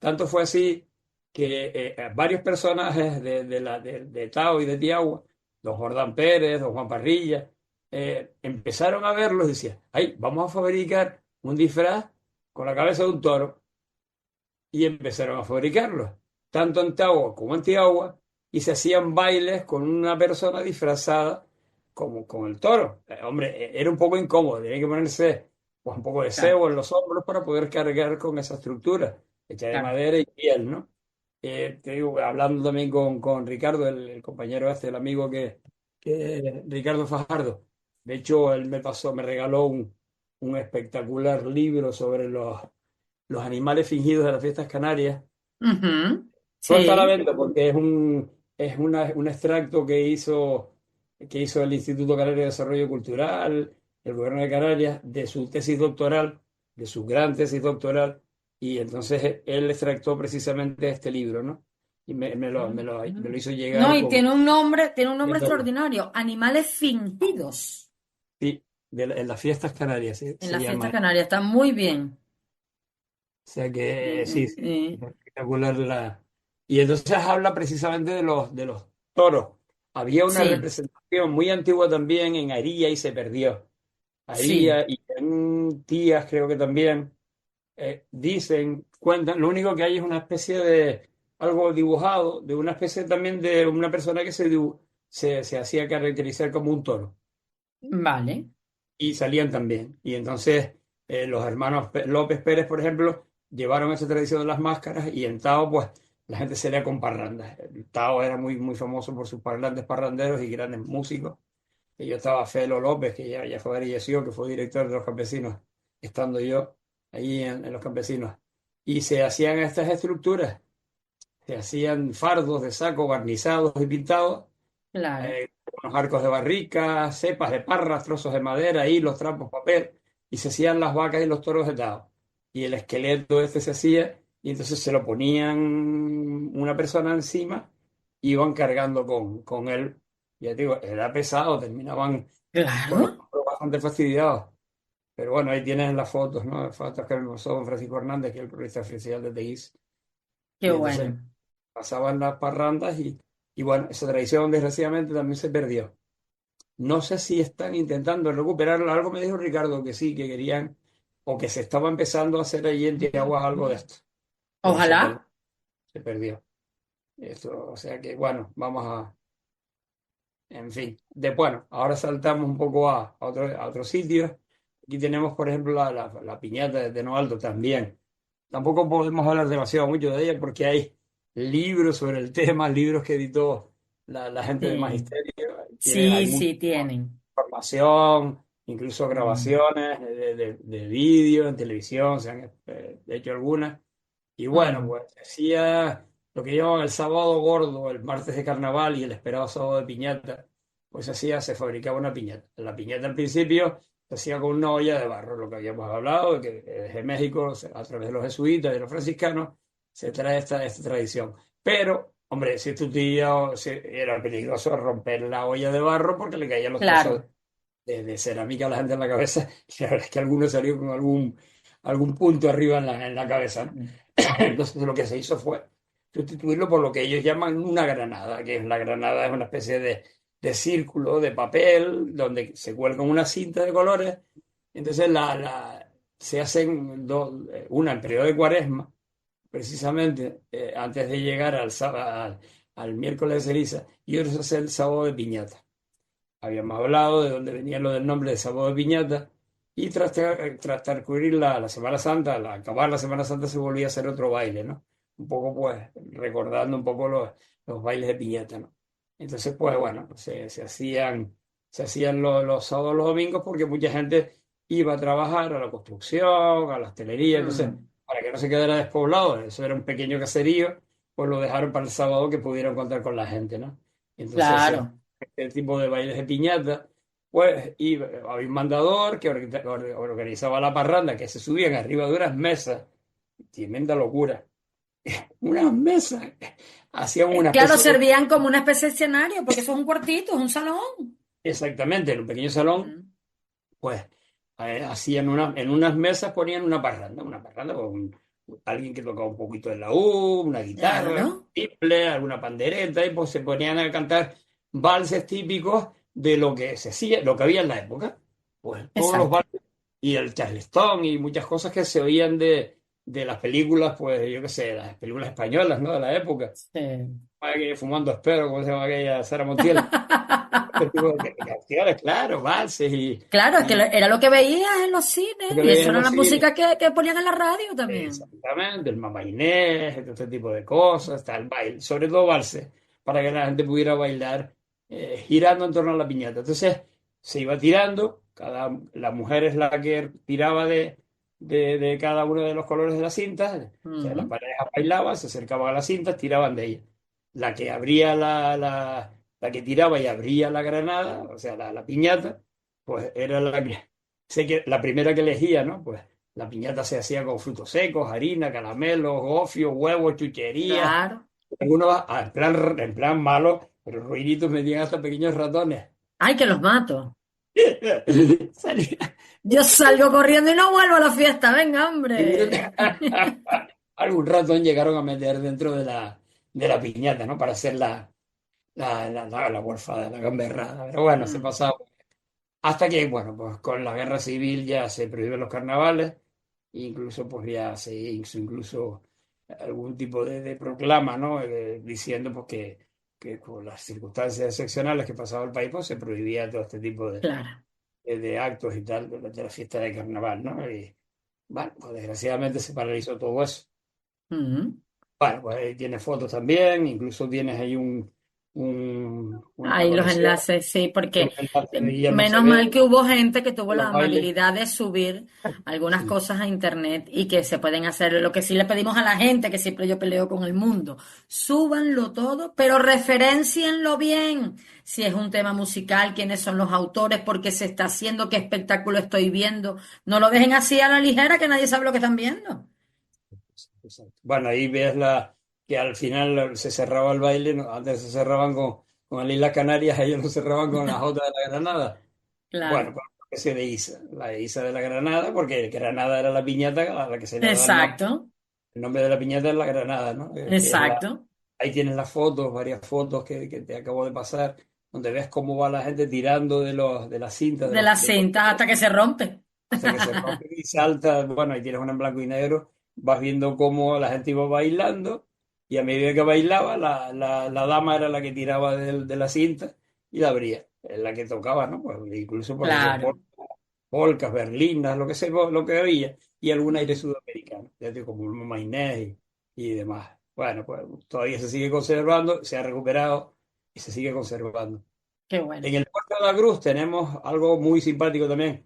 Tanto fue así que varios personajes de Tao y de Tiagua, don Jordán Pérez, don Juan Parrilla, empezaron a verlos y decían, ay, vamos a fabricar un disfraz con la cabeza de un toro. Y empezaron a fabricarlos, tanto en Tao como en Tiagua, y se hacían bailes con una persona disfrazada como con el toro. Hombre, era un poco incómodo, tenía que ponerse pues, un poco de Claro, cebo en los hombros para poder cargar con esa estructura hecha de claro. madera y piel, ¿no? Te digo, hablando también con Ricardo, el compañero este, el amigo que Ricardo Fajardo. De hecho, él me regaló un espectacular libro sobre los animales fingidos de las fiestas canarias. Ujú, No está a la sí, venta porque un extracto que hizo el Instituto Canario de Desarrollo Cultural, el Gobierno de Canarias, de su tesis doctoral, de su gran tesis doctoral, y entonces él extractó precisamente este libro, ¿no? Y me lo hizo llegar no, y con... tiene un nombre extraordinario, Animales Fingidos Sí, en las fiestas canarias en se la fiesta llama. canaria. Está muy bien. O sea que sí, sí, Sí, espectacular Y entonces habla precisamente de los toros. Había una sí, representación muy antigua también en Aría y se perdió. sí, Aría y en Tías creo que también dicen, cuentan, lo único que hay es una especie de algo dibujado, de una especie también de una persona que se hacía caracterizar como un toro vale, y salían también. Y entonces los hermanos López Pérez, por ejemplo, llevaron esa tradición de las máscaras y en Tao, pues la gente salía con parrandas. El Tao era muy, muy famoso por sus parlantes parranderos y grandes músicos. Y yo estaba Felo López, que ya fallecido, que fue director de Los Campesinos, estando yo ahí en Los Campesinos. Y se hacían estas estructuras, se hacían fardos de saco barnizados y pintados claro. unos arcos de barrica, cepas de parras, trozos de madera, hilos, trapos, papel, y se hacían las vacas y los toros de Tao. Y el esqueleto este se hacía, y entonces se lo ponían una persona encima, y iban cargando con él. Ya te digo, era pesado, terminaban con los Claro, hombros bastante fastidiados. Pero bueno, ahí tienes las fotos, ¿no? Las fotos que me pasó don Francisco Hernández, que es el periodista oficial de Teguise. qué Y entonces bueno. pasaban las parrandas y bueno, esa tradición desgraciadamente también se perdió. No sé si están intentando recuperarlo. Algo me dijo Ricardo que sí, que querían o que se estaba empezando a hacer allí en Tiaguas algo de esto, pero Ojalá. se perdió. Esto, o sea que bueno, en fin. Bueno, ahora saltamos un poco a otros sitios. Aquí tenemos, por ejemplo, la piñata de Noaldo también. Tampoco podemos hablar demasiado mucho de ella porque hay libros sobre el tema, libros que editó la gente del Sí, magisterio. Hay sí, mucha sí, tienen. información, incluso Mm, grabaciones de vídeo en televisión, se han hecho algunas. Y bueno, mm. pues hacía lo que llaman el sábado gordo, el martes de carnaval y el esperado sábado de piñata, pues se fabricaba una piñata. La piñata al principio se hacía con una olla de barro, lo que habíamos hablado, que desde México, a través de los jesuitas y de los franciscanos, se trae esta tradición. Pero, hombre, si tu tío era peligroso romper la olla de barro porque le caían los trozos Claro, de cerámica a la gente en la cabeza, y la verdad es que alguno salió con algún punto arriba en la cabeza, ¿no? Entonces lo que se hizo fue sustituirlo por lo que ellos llaman una granada, que es la granada es una especie de círculo de papel donde se cuelga una cinta de colores. Entonces se hacen una en periodo de Cuaresma, precisamente antes de llegar al miércoles de ceniza, y otro se hace el sábado de piñata. Habíamos hablado de dónde venía lo del nombre de sábado de piñata, y tras transcurrir la Semana Santa, al acabar la Semana Santa se volvía a hacer otro baile, ¿no? Un poco, pues, recordando un poco los bailes de piñata, ¿no? Entonces, pues, bueno, se hacían los sábados, los domingos, porque mucha gente iba a trabajar a la construcción, a la hostelería. Entonces, Mm, para que no se quedara despoblado, eso era un pequeño caserío, pues lo dejaron para el sábado que pudieran contar con la gente, ¿no? Entonces, claro. este tipo de bailes de piñata, pues había un mandador que organizaba la parranda, que se subían arriba de unas mesas, tremenda locura, unas mesas, hacían una Claro, especie de, servían como una especie de escenario, porque eso es un cuartito, es un salón. exactamente, en un pequeño salón, Mm, pues hacían en unas mesas ponían una parranda con alguien que tocaba un poquito de laúd, una guitarra, claro, tiple, alguna pandereta, y pues se ponían a cantar valses típicos de lo que se hacía, lo que había en la época. Pues todos los exacto. valses y el charleston y muchas cosas que se oían de las películas, pues yo qué sé, las películas españolas, ¿no? De la época. Sí. Fumando espero, como se llama aquella Sara Montiel. Este tipo de canciones, claro, valses Claro, es que y era lo que veías en los cines que y veías eso en era los la cines. música que ponían en la radio también. Exactamente, el Mamá Inés, este tipo de cosas, tal, baile, sobre todo valses, para que la gente pudiera bailar girando en torno a la piñata. Entonces se iba tirando, la mujer es la que tiraba de cada uno de los colores de la cinta, o sea, las Ujú, parejas bailaban, se acercaban a la cinta, tiraban de ella. La que abría la que tiraba y abría la granada, o sea, la piñata, pues era la primera que elegía, ¿no? Pues la piñata se hacía con frutos secos, harina, caramelos, gofio, huevos, chucherías. claro. Algunos en plan malo, pero ruiditos metían hasta pequeños ratones. Ay, que los mato. Salía- Yo salgo corriendo y no vuelvo a la fiesta. Venga, hombre. Algún ratón llegaron a meter dentro de la piñata, ¿no? Para hacer la golfada, la gamberrada. Pero bueno, se Mm, pasaba. Hasta que, bueno, pues con la guerra civil ya se prohíben los carnavales, incluso pues ya se hizo incluso algún tipo de proclama, ¿no? Diciendo pues que por las circunstancias excepcionales que pasaba el país, pues se prohibía todo este tipo claro. de actos y tal, de la fiesta de carnaval, ¿no? Y bueno, pues desgraciadamente se paralizó todo eso. Ujú. Bueno, pues ahí tienes fotos también, incluso tienes ahí una Ahí los conexión, enlaces, sí, un porque enlace de Guillermo menos mal Acevedo, que hubo gente que tuvo de la los bailes. amabilidad de subir algunas Sí. cosas a internet y que se pueden hacer. Lo que sí le pedimos a la gente, que siempre yo peleo con el mundo, súbanlo todo, pero referéncienlo bien. Si es un tema musical, quiénes son los autores, por qué se está haciendo, qué espectáculo estoy viendo. No lo dejen así a la ligera que nadie sabe lo que están viendo. Exacto. Bueno, ahí ves que al final se cerraba el baile, ¿no? Antes se cerraban con las Islas Canarias, ellos lo cerraban con la Jota de la Granada. Bueno, Claro, con la especie de Isa, la Isa de la Granada, porque Granada era la piñata a la que se le da exacto, el nombre de la piñata es la Granada, ¿no? exacto. Ahí tienes las fotos, varias fotos que te acabo de pasar, donde ves cómo va la gente tirando de las cintas, De las cintas hasta que se rompe. hasta que se rompe y salta. Bueno, ahí tienes una en blanco y negro, vas viendo cómo la gente iba bailando y a medida que bailaba, la dama era la que tiraba de la cinta y la abría, es la que tocaba, ¿no? Pues incluso por eso, Claro, polcas, berlinas, lo que había, y algún aire sudamericano, ya te digo, como el Mamá Inés y demás. Bueno, pues todavía se sigue conservando, se ha recuperado y se sigue conservando. qué bueno. En el Puerto de la Cruz tenemos algo muy simpático también.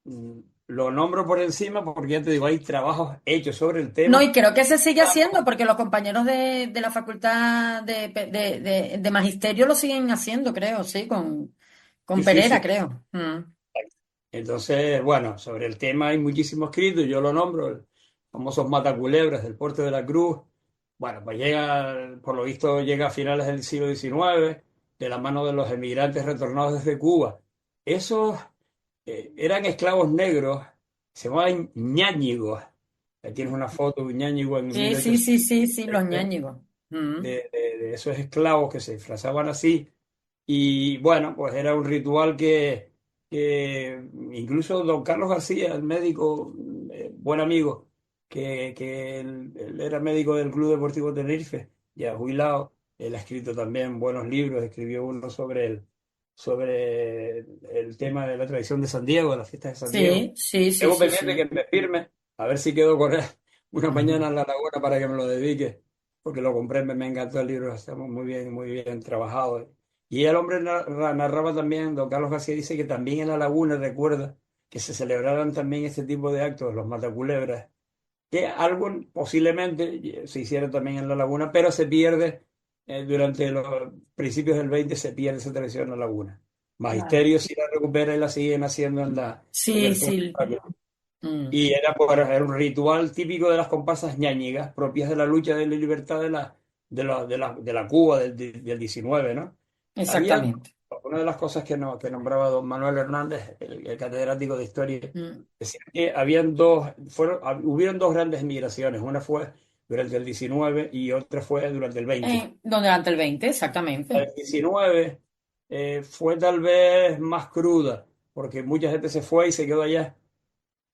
Mm, Lo nombro por encima porque ya te digo, hay trabajos hechos sobre el No, y tema. creo que se sigue haciendo porque los compañeros de la facultad de magisterio lo siguen haciendo, creo, sí, con Sí, sí, Perera, sí. creo. Mm, Entonces, bueno, sobre el tema hay muchísimo escrito, yo lo nombro, el famosos mataculebras del Puerto de la Cruz. Bueno, pues llega, por lo visto, llega a finales del siglo XIX, de la mano de los emigrantes retornados desde Cuba. Esos eran esclavos negros, se llamaban ñáñigos. Ahí tienes una foto de un ñáñigo en Sí, sí, sí, sí, sí, los 1820, ñáñigos. Mm. de esos esclavos que se disfrazaban así. Y bueno, pues era un ritual que incluso don Carlos García, el médico, buen amigo, que él era médico del Club Deportivo Tenerife, ya jubilado, él ha escrito también buenos libros, escribió uno sobre el tema de la tradición de San Diego, de las fiestas de San Diego. Sí, sí, sí, Tengo sí, pendiente que sí. me firme, a ver si quedo con él una Ujú. mañana en la laguna para que me lo dedique, porque lo compré, me encantó el libro, está muy bien trabajado. Y el hombre narraba también, don Carlos García dice que también en la laguna recuerda que se celebraran también este tipo de actos, los mataculebras, que algo posiblemente se hiciera también en la laguna, pero se pierde durante los principios del 20 se pierde esa tradición en la laguna. Claro. Magisterio sí la recupera y la siguen haciendo en Sí, el puerto. sí. Mm. Y era, pues, era un ritual típico de las comparsas ñáñigas, propias de la lucha de la libertad de la Cuba del 19, ¿no? Había Exactamente. una de las cosas que nombraba don Manuel Hernández, el catedrático de historia, Mm. decía que hubieron dos grandes migraciones. Una fue durante el 19 y otra fue durante el 20. Donde ante el 20, exactamente. El 19 fue tal vez más cruda, porque mucha gente se fue y se quedó allá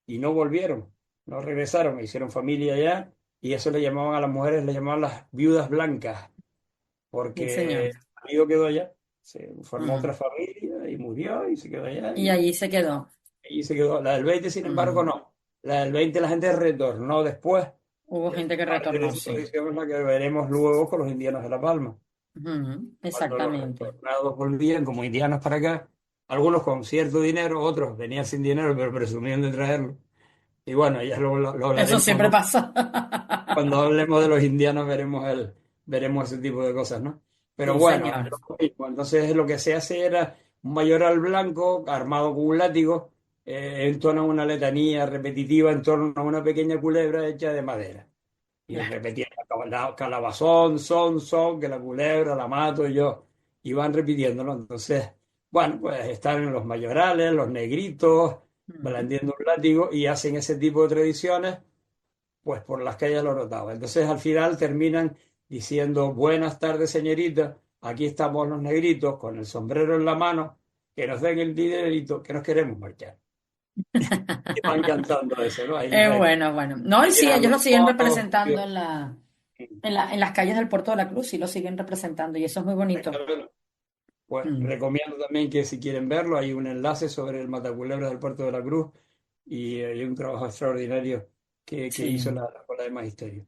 y no volvieron, no regresaron, hicieron familia allá y eso le llamaban a las mujeres, le llamaban las viudas blancas, Sí, porque señor. el marido quedó allá, se formó Ujú. otra familia y murió y se quedó allá Y allí se quedó. y se quedó. La del 20, sin embargo, Ujú. no. La del 20 la gente retornó después. Hubo gente que Parte de retornó, esa sí. tradición es la que veremos luego con los indianos de La Palma. Ujú. Cuando los Exactamente. retornados volvían como indianos para acá, algunos con cierto dinero, otros venían sin dinero, pero presumían de traerlo. Y bueno, ya lo Eso hablaremos, siempre ¿no? pasa. Cuando hablemos de los indianos veremos ese tipo de cosas, ¿no? Pero Sí, bueno, señor. lo mismo. Entonces lo que se hace era un mayoral blanco armado con un látigo, entona una letanía repetitiva en torno a una pequeña culebra hecha de madera. Y Claro. repetían calabazón, son, que la culebra la mato yo. Y van repitiéndolo. Entonces, bueno, pues están en los mayorales, los negritos, Ujú. blandiendo un látigo y hacen ese tipo de tradiciones pues por las calles lo notaba. Entonces al final terminan diciendo, buenas tardes, señorita, aquí estamos los negritos con el sombrero en la mano, que nos den el dinerito, que nos queremos marchar. Y van cantando eso, ¿no? Es bueno, bueno. No, y Ahí sí, llenan ellos los lo siguen fotos. representando en las calles del Puerto de la Cruz, sí lo siguen representando, y eso es muy bonito. Pues Mm. recomiendo también que si quieren verlo, hay un enlace sobre el Mataculebra del Puerto de la Cruz y hay un trabajo extraordinario que hizo Sí, la Escuela de Magisterio.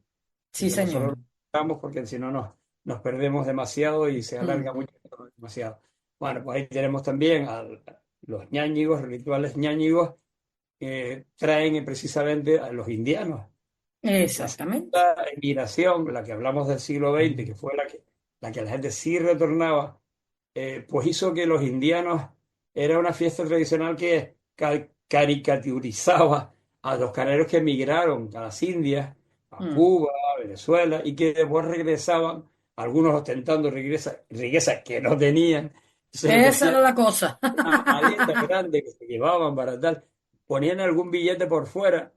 sí, Entonces nosotros señor. lo buscamos porque si no nos perdemos demasiado y se alarga Mm. mucho demasiado. Bueno, pues ahí tenemos también a los ñáñigos, rituales ñáñigos, que traen precisamente a los indianos. La Exactamente. segunda emigración, la que hablamos del siglo XX, que fue la que la gente sí retornaba, pues hizo que los indianos era una fiesta tradicional que caricaturizaba a los caneros que emigraron a las Indias, a Mm. Cuba, a Venezuela, y que después regresaban, algunos ostentando riqueza que no tenían. Entonces lo que Esa hacían era la cosa. una maleta grande que se llevaban para tal, ponían algún billete por fuera,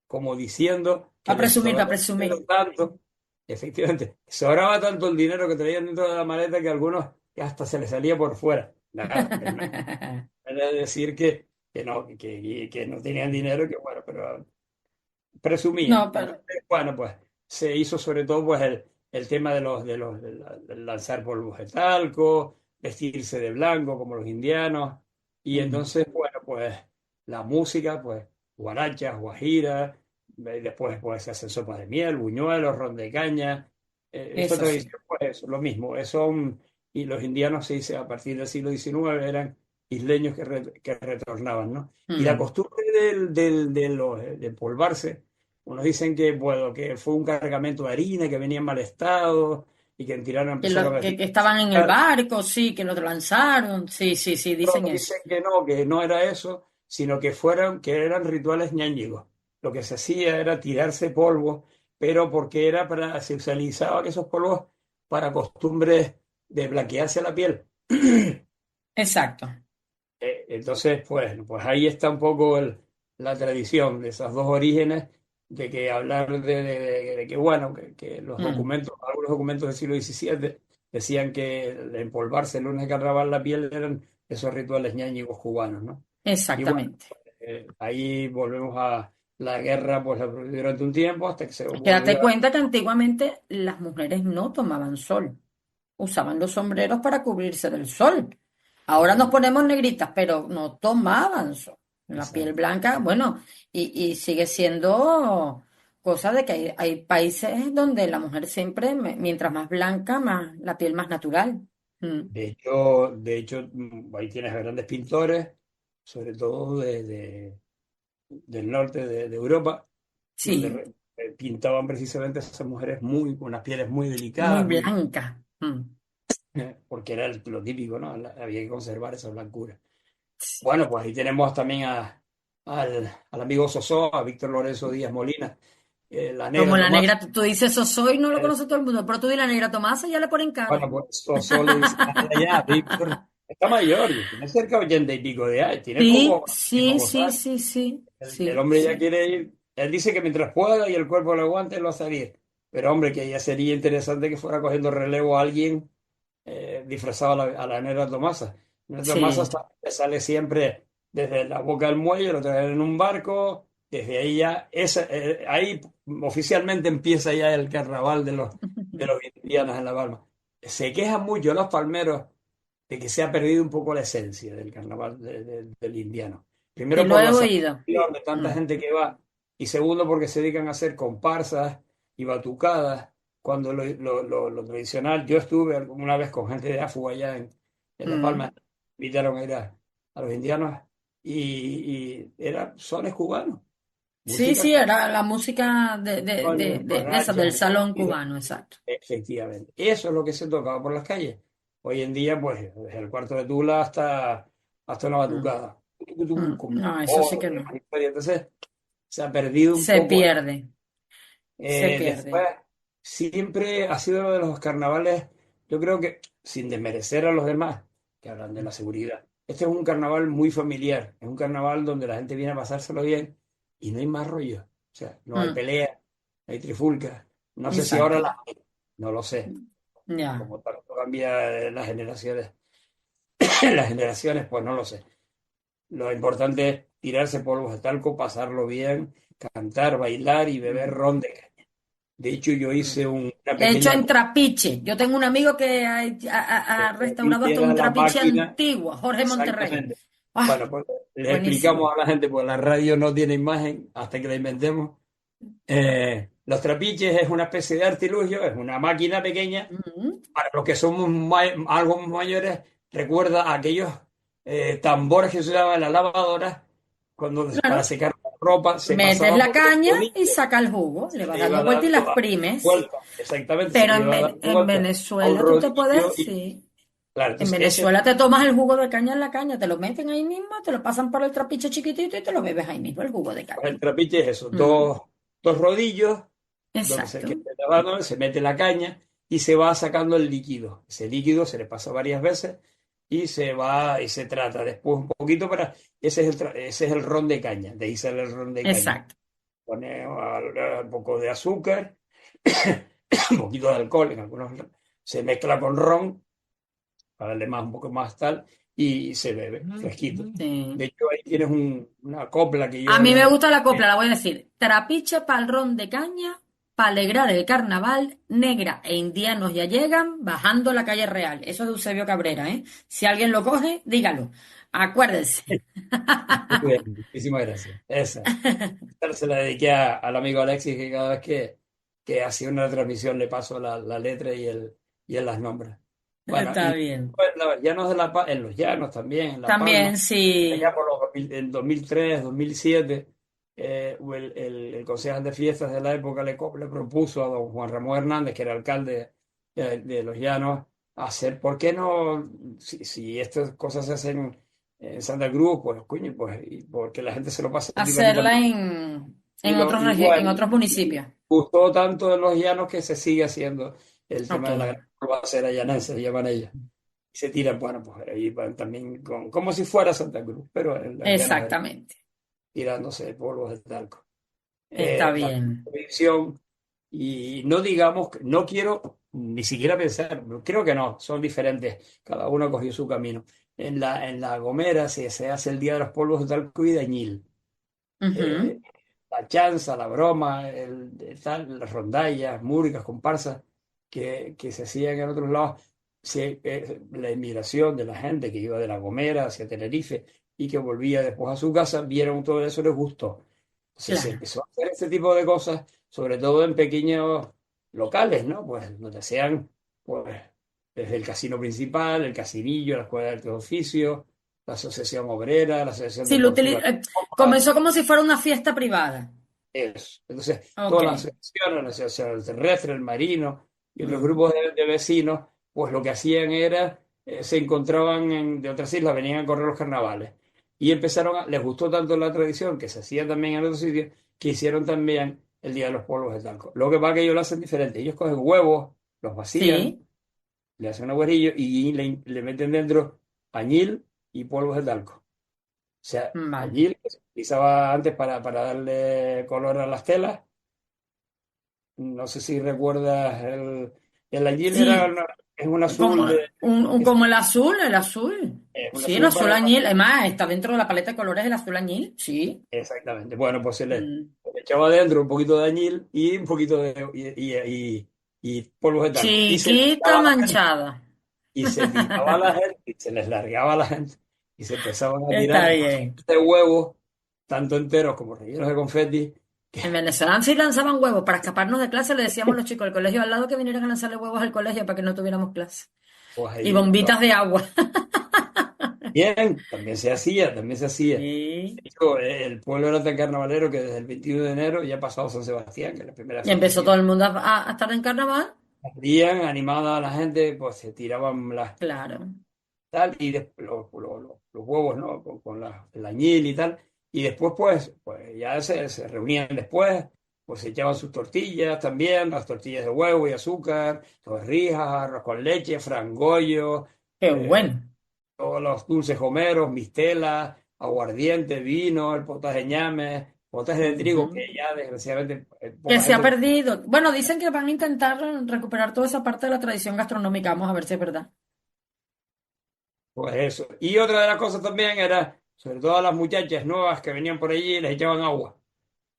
como diciendo que les Para sobraba presumir. dinero tanto, efectivamente, sobraba tanto el dinero que traían dentro de la maleta que a algunos hasta se les salía por fuera. Nada, era decir que no tenían dinero, que bueno, pero presumían. No, pero Entonces, bueno, pues se hizo sobre todo pues el tema del lanzar polvos de talco, vestirse de blanco como los indianos, y mm, entonces, bueno, pues la música, pues guarachas, guajiras, después pues se hacen sopas de miel, buñuelos, ron de caña, esta eso sí. tradición pues lo mismo, y los indianos se dice a partir del siglo XIX eran isleños que retornaban, ¿no? Y la Mm. costumbre de polvarse, unos dicen que, bueno, que fue un cargamento de harina que venía en mal estado y que en Tirana Que, empezaron a que estaban en el claro, barco, sí, que lo lanzaron. Sí, sí, sí, dicen otros eso. dicen que no era eso, sino que eran rituales ñáñigos. Lo que se hacía era tirarse polvo, pero porque se utilizaban esos polvos para costumbres de blanquearse la piel. Exacto. Entonces, pues ahí está un poco la tradición de esos dos orígenes, de que hablar de que, bueno, que los Mm, documentos, algunos documentos del siglo XVII decían que el empolvarse el lunes de carnaval la piel eran esos rituales ñáñigos cubanos, ¿no? Y bueno, exactamente. ahí volvemos a la guerra, pues durante un tiempo hasta que se Es que date volvió a... cuenta que antiguamente las mujeres no tomaban sol, usaban los sombreros para cubrirse del sol. Ahora nos ponemos negritas, pero no tomaban sol. La piel Exacto. blanca, bueno, y sigue siendo cosa de que hay países donde la mujer siempre, mientras más blanca, más la piel más natural. Mm. De hecho, ahí tienes a grandes pintores, sobre todo del norte de Europa, donde Sí, pintaban precisamente a esas mujeres con unas pieles muy muy delicadas, blanca. Mm. porque era lo típico, ¿no? Había que conservar esa blancura. Bueno, pues ahí tenemos también al amigo Sosó, a Víctor Lorenzo Díaz Molina, la Como negra la Tomás. negra, tú dices eso soy, no lo conoce todo el mundo, pero tú di la negra Tomasa y ya le ponen cara. Bueno, pues Sosó le dice, ya, Víctor, está mayor, tiene cerca de 80 y pico de años, tiene Sí, poco, sí, sí, años. sí, sí, El sí, hombre ya sí. quiere ir, él dice que mientras pueda y el cuerpo lo aguante, lo va a salir. Pero hombre, que ya sería interesante que fuera cogiendo relevo a alguien disfrazado a la negra Tomasa. La negra Tomasa Sí. sale siempre desde la boca del muelle, lo traen en un barco, desde ahí ya, ahí oficialmente empieza ya el carnaval de los indianos en La Palma. Se quejan mucho los palmeros de que se ha perdido un poco la esencia del carnaval del indiano. Sí, Primero lo por he la oído. saturación de tanta Mm, gente que va, y segundo porque se dedican a hacer comparsas y batucadas, cuando lo tradicional, yo estuve alguna vez con gente de Afu allá en La mm. Palma, invitaron a ir a los indianos y eran sones cubanos, Sí, música sí, era la música de esa, del guarachas, salón cubano, exacto. efectivamente. Eso es lo que se tocaba por las calles. Hoy en día, pues, desde el cuarto de Tula hasta una Mm, batucada. Con No, eso sí que tambores, no. entonces, se ha perdido un Se poco. pierde, se Después, pierde. siempre ha sido uno de los carnavales, yo creo que, sin desmerecer a los demás, que hablan de la seguridad. Este es un carnaval muy familiar. Es un carnaval donde la gente viene a pasárselo bien y no hay más rollo. O sea, no hay Mm, pelea, no hay trifulca. No sé si ahora exacto. las hay, no lo sé. Ya. Como tanto cambia las generaciones, pues no lo sé. Lo importante es tirarse polvos de talco, pasarlo bien, cantar, bailar y beber Mm, ron de caña. De hecho, yo mm. hice una Hecho pequeña... en trapiche. Yo tengo un amigo que ha restaurado hasta Era un la trapiche máquina, antiguo, Jorge Monterrey. exactamente. ¡Ah! Bueno, pues les Buenísimo. explicamos a la gente, pues la radio no tiene imagen hasta que la inventemos. Los trapiches es una especie de artilugio, es una máquina pequeña. Mm. Para los que somos algo mayores, recuerda a aquellos tambores que se usaban en la lavadora, cuando para Claro. secar la ropa se Metes pasaba la por el caña y rodillo, saca el jugo. Le vas se iba dando vuelta y las dando exprimes. vuelta, exactamente, se Pero le en, iba dando En vuelta a un Venezuela tú te rodillo puedes, y sí. claro, En entonces ese Venezuela te tomas el jugo de caña en la caña, te lo meten ahí mismo, te lo pasan por el trapiche chiquitito y te lo bebes ahí mismo, el jugo de pues caña. el trapiche es eso, Mm, dos rodillos donde exacto. que se mete la caña y se va sacando el líquido. Ese líquido se le pasa varias veces y se va y se trata después un poquito ese es el ron de caña, de ahí sale el ron de caña. Exacto. Pone un poco de azúcar, un poquito de alcohol, en algunos se mezcla con ron para darle un poco más tal y se bebe fresquito. Sí. De hecho, ahí tienes una copla que A yo mí me le... gusta la copla, la voy a decir. Trapiche pa'l ron de caña, para alegrar el carnaval, negra e indianos ya llegan bajando la calle Real. Eso es de Eusebio Cabrera, ¿eh? Si alguien lo coge, dígalo. Acuérdense. Muy bien, muchísimas gracias. Esta se la dediqué al amigo Alexis, que cada vez que hacía una transmisión le paso la letra y él las nombra. Bueno, Está y bien. pues, los llanos en los llanos también, en La Palma, También, sí. allá por en 2003, 2007, el concejal de fiestas de la época le propuso a don Juan Ramón Hernández, que era alcalde de Los Llanos, hacer, ¿por qué no? Si estas cosas se hacen en Santa Cruz, pues coño, pues y porque la gente se lo pasa Hacerla estupendamente. en Igual, otros municipios. gustó tanto en Los Llanos que se sigue haciendo el tema de la Ok. gran balsera llanense, se llaman ellas. se tiran, bueno, pues ahí van también como si fuera Santa Cruz, pero en las llanas Exactamente. tirándose polvos de talco. Está La bien. tradición, y no digamos, no quiero ni siquiera pensar, creo que no, son diferentes, cada uno cogió su camino. En la Gomera se hace el Día de los Polvos de Talco y de Añil. Ujú. Eh, la chanza, la broma, las rondallas, múricas, comparsas que se hacían en otros lados, la inmigración de la gente que iba de La Gomera hacia Tenerife y que volvía después a su casa, vieron todo eso, les gustó. Entonces se Claro. empezó a hacer este tipo de cosas, sobre todo en pequeños locales, ¿no? Pues donde sean, pues, desde el casino principal, el casinillo, la Escuela de Artes y Oficios, la Asociación Obrera, la Asociación Sí, Deportiva. comenzó como si fuera una fiesta privada. Eso. Entonces, Ok. todas las asociaciones, la asociación del terrestre, el marino y otros Mm. grupos de vecinos, pues lo que hacían era, se encontraban de otras islas, venían a correr los carnavales. Y les gustó tanto la tradición que se hacía también en otros sitios, que hicieron también el Día de los Polvos de Talco. Lo que pasa es que ellos lo hacen diferente. Ellos cogen huevos, los vacían, Sí, le hacen un agujerillo y le meten dentro añil y polvos de talco. O sea, vale. allí que se utilizaba antes para darle color a las telas. No sé si recuerdas el añil Sí, es un azul como, como el azul, el azul. es un Sí, el azul azul añil. Además, está dentro de la paleta de colores el azul añil. Sí. exactamente. Bueno, pues Mm. le echaba dentro un poquito de añil y un poquito y polvos de talco. Chiquita manchada. Y se tiraba a la gente, y se les largaba a la gente, y se empezaban a Está tirar bien. de huevos, tanto enteros como rellenos de confeti. En Venezuela sí lanzaban huevos. Para escaparnos de clase le decíamos a los chicos del colegio al lado que vinieran a lanzarle huevos al colegio para que no tuviéramos clase. Pues Y ahí, bombitas de agua. bien, también se hacía, también se hacía. De Sí. hecho, el pueblo era tan carnavalero que desde el 21 de enero ya ha pasado San Sebastián, que es la primera Y fiesta empezó que todo el mundo a estar en carnaval. abrían, animada a la gente, pues se tiraban las Claro. tal, y los huevos, ¿no? Con el añil y tal. Y después, pues ya se reunían después, pues se echaban sus tortillas también, las tortillas de huevo y azúcar, torrijas, arroz con leche, frangollo, Qué eh, bueno. todos los dulces homeros, mistela, aguardiente, vino, el potaje de ñame, potaje de trigo, Ujú. que ya desgraciadamente Que poca se ha gente. perdido. Bueno, dicen que van a intentar recuperar toda esa parte de la tradición gastronómica. Vamos a ver si es verdad. Pues eso. Y otra de las cosas también era, sobre todo a las muchachas nuevas que venían por allí, les echaban agua.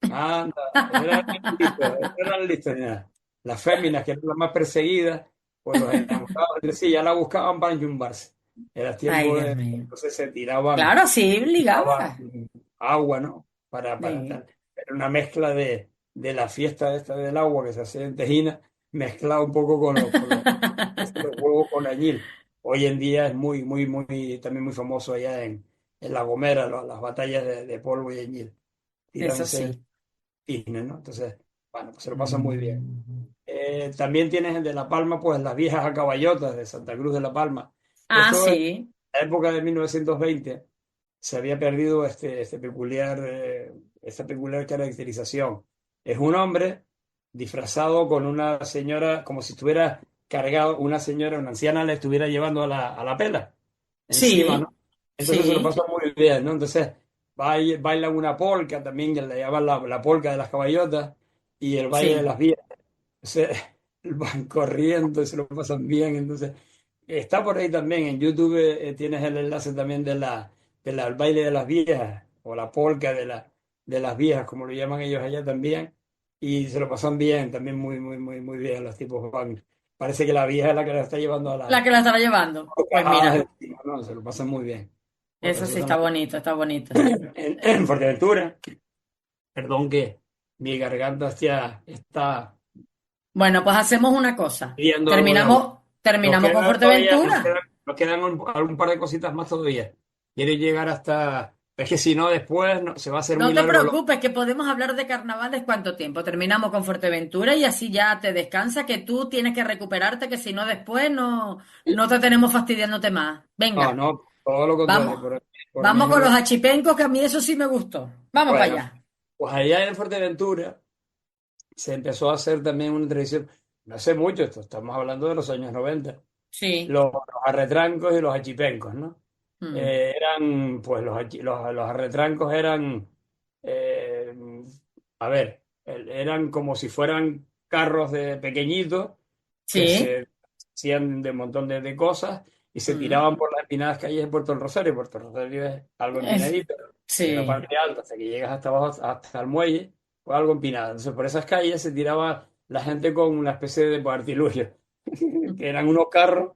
Anda, no eran listos ni nada. Las féminas, que eran las más perseguidas, pues los enamorados entre sí ya la buscaban para enchumbarse. Era Ay, tiempo Dios de, mío. entonces se tiraban, Claro, sí, tiraban ligaba. agua, ¿no? Para Sí. tal. Era una mezcla de la fiesta esta del agua que se hacía en Tejina, mezclada un poco con los huevos con añil. Hoy en día es muy, muy, muy, también muy famoso allá en La Gomera, las batallas de polvo y añil. Eso Tirándose sí. cisnes, ¿no? Entonces, bueno, pues se lo pasan muy bien. Mm. También tienes el de La Palma, pues las viejas acaballotas de Santa Cruz de La Palma. Ah, Esto en sí. la época de 1920 se había perdido esta peculiar caracterización. Es un hombre disfrazado con una señora, como si estuviera cargado, una señora, una anciana, le estuviera llevando a la pela encima, Sí, ¿no? Entonces se lo sí. pasa muy bien, ¿no? Entonces bailan una polca también, que le llaman la polca de las caballotas, y el baile de Sí. las vías. Se, van corriendo y se lo pasan bien. Entonces, está por ahí también. En YouTube tienes el enlace también del baile de las viejas, o la polca de las viejas, como lo llaman ellos allá también. Y se lo pasan bien, también muy, muy, muy, muy bien. Los tipos van. Parece que la vieja es la que la está llevando a La que la estaba llevando. Pues mira, encima, ¿no? Se lo pasan muy bien. Pues eso sí resulta está bonito, está bonito. en Fuerteventura, perdón que mi garganta ya está Bueno, pues hacemos una cosa. pidiendo algo de agua. Terminamos con Nos Fuerteventura. quedan, un par de cositas más todavía. Quiere llegar hasta. Es que si no, después se va a hacer No muy te largo. preocupes, que podemos hablar de carnavales cuánto tiempo. Terminamos con Fuerteventura y así ya te descansa, que tú tienes que recuperarte, que si no después no te tenemos fastidiándote más. No, Venga, no, todo lo contrario. vamos. Por mí Vamos con no. los achipencos, que a mí eso sí me gustó. Vamos para Bueno, allá. pues allá en Fuerteventura se empezó a hacer también una tradición. No hace mucho esto, estamos hablando de los años 90. Sí. los arretrancos y los achipencos, ¿no? Mm. Eran, pues los arretrancos eran, eh, a ver, eran como si fueran carros de pequeñitos que Sí. se hacían de un montón de cosas y se Mm. tiraban por las empinadas calles de Puerto del Rosario. Puerto del Rosario es algo Es- empinadito, de la sí. parte alta hasta que llegas hasta abajo, hasta el muelle, pues algo empinado. Entonces por esas calles se tiraba la gente con una especie de pues, artilugio, que eran unos carros,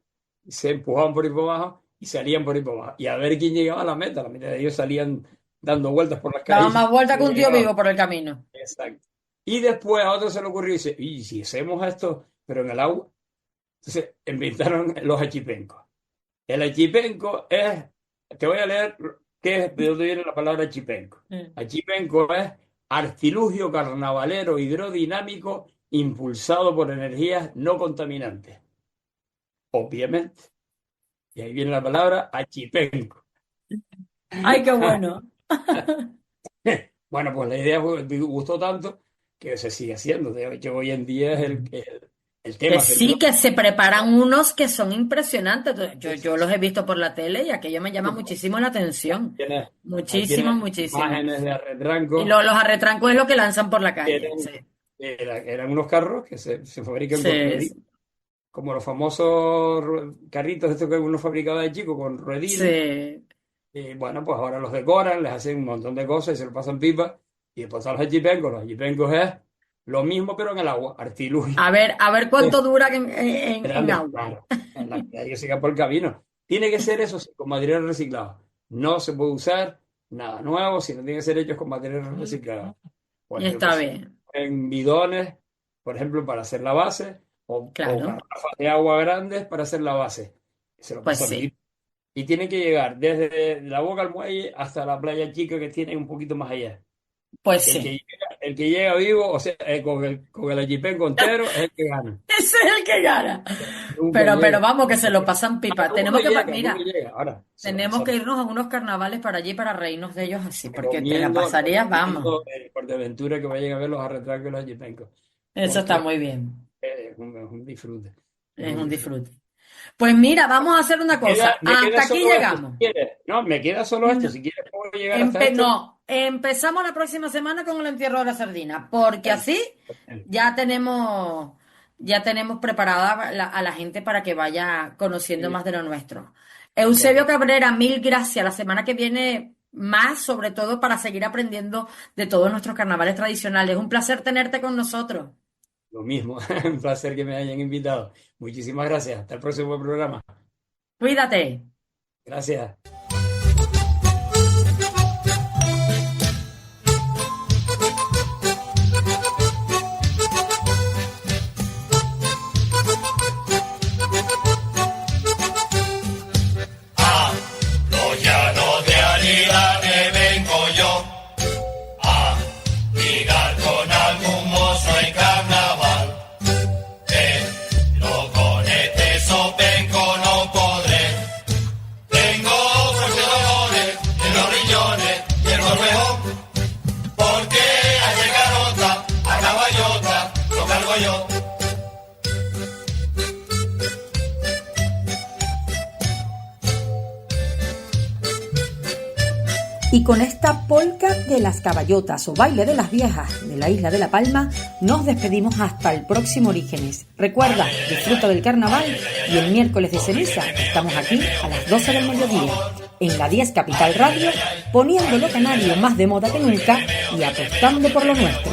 se empujaban por ahí por abajo y salían por ahí por abajo. Y a ver quién llegaba a la meta. La mitad de ellos salían dando vueltas por las Daba calles. más vuelta que No un tío llegaban. vivo por el camino. Exacto. Y después a otro se le ocurrió y dice, ¿y si hacemos esto, pero en el agua? Entonces inventaron los achipencos. El achipenco es, te voy a leer qué es, de dónde viene la palabra achipenco. Mm. Achipenco es artilugio carnavalero hidrodinámico impulsado por energías no contaminantes, obviamente. Y ahí viene la palabra achipenco. Ay, qué bueno. Bueno, pues la idea me gustó tanto que se sigue haciendo. De hecho, hoy en día es el Que tema. sí, que se preparan unos que son impresionantes. Yo los he visto por la tele y aquello me llama muchísimo la atención. Ahí Muchísimo, tienes muchísimo. imágenes de Y arretranco. los arretrancos es lo que lanzan por la calle. Eran, Sí, eran unos carros que se fabrican con sí, rueditas, como los famosos carritos estos que uno fabricaba de chico con rueditas. sí. Y bueno, pues ahora los decoran, les hacen un montón de cosas y se lo pasan pipa. Y después están los achipencos. Los achipencos es lo mismo, pero en el agua, artilugio. A ver cuánto dura en Grande, agua. claro. En la que siga por el camino. Tiene que ser eso sí, con material reciclado. No se puede usar nada nuevo, sino tiene que ser hechos con material reciclado. Por Y ejemplo, está bien, en bidones, por ejemplo, para hacer la base, o claro. garrafas de agua grandes para hacer la base. Se lo Pues pasan sí, y tiene que llegar desde la boca al muelle hasta la playa chica que tiene un poquito más allá. pues El que sí. llega, el que llega vivo, o sea, con el achipenco entero, es el que gana. Ese es el que gana. Nunca Pero llega. vamos, que se lo pasan pipa. Nunca Tenemos que, llega, mira, nunca llega. Ahora, se lo tenemos que pasan. irnos a unos carnavales para allí para reírnos de ellos así, porque te la Recomiendo, pasarías, vamos. recomiendo el Portaventura que vayan a ver los arretrancos y los achipencos, Eso está porque muy bien. es un disfrute. Es Es un un disfrute. disfrute. Pues mira, vamos a hacer una cosa. Me queda Hasta aquí solo esto, llegamos. si quieres. No, me queda solo esto. No, Si quieres, puedo llegar hasta esto. no, empezamos la próxima semana con el entierro de la sardina, porque así ya tenemos preparada a la gente para que vaya conociendo más de lo nuestro. Eusebio Cabrera, mil gracias. La semana que viene más, sobre todo para seguir aprendiendo de todos nuestros carnavales tradicionales. Un placer tenerte con nosotros. Lo mismo, un placer que me hayan invitado. Muchísimas gracias. Hasta el próximo programa. Cuídate. Gracias. Los llanos de Aridane vengo yo a ligar con algún mozo en carnaval. Pero con este sopenco no podré. Tengo fuertes dolores en los riñones y el corvejón. Porque al llegar otra, a caballota, lo cargo yo. Y con esta polca de las caballotas o baile de las viejas de la isla de La Palma, nos despedimos hasta el próximo Orígenes. Recuerda, disfruta del carnaval y el miércoles de ceniza estamos aquí a las 12 del mediodía, en la 10 Capital Radio, poniendo lo canario más de moda que nunca y apostando por lo nuestro.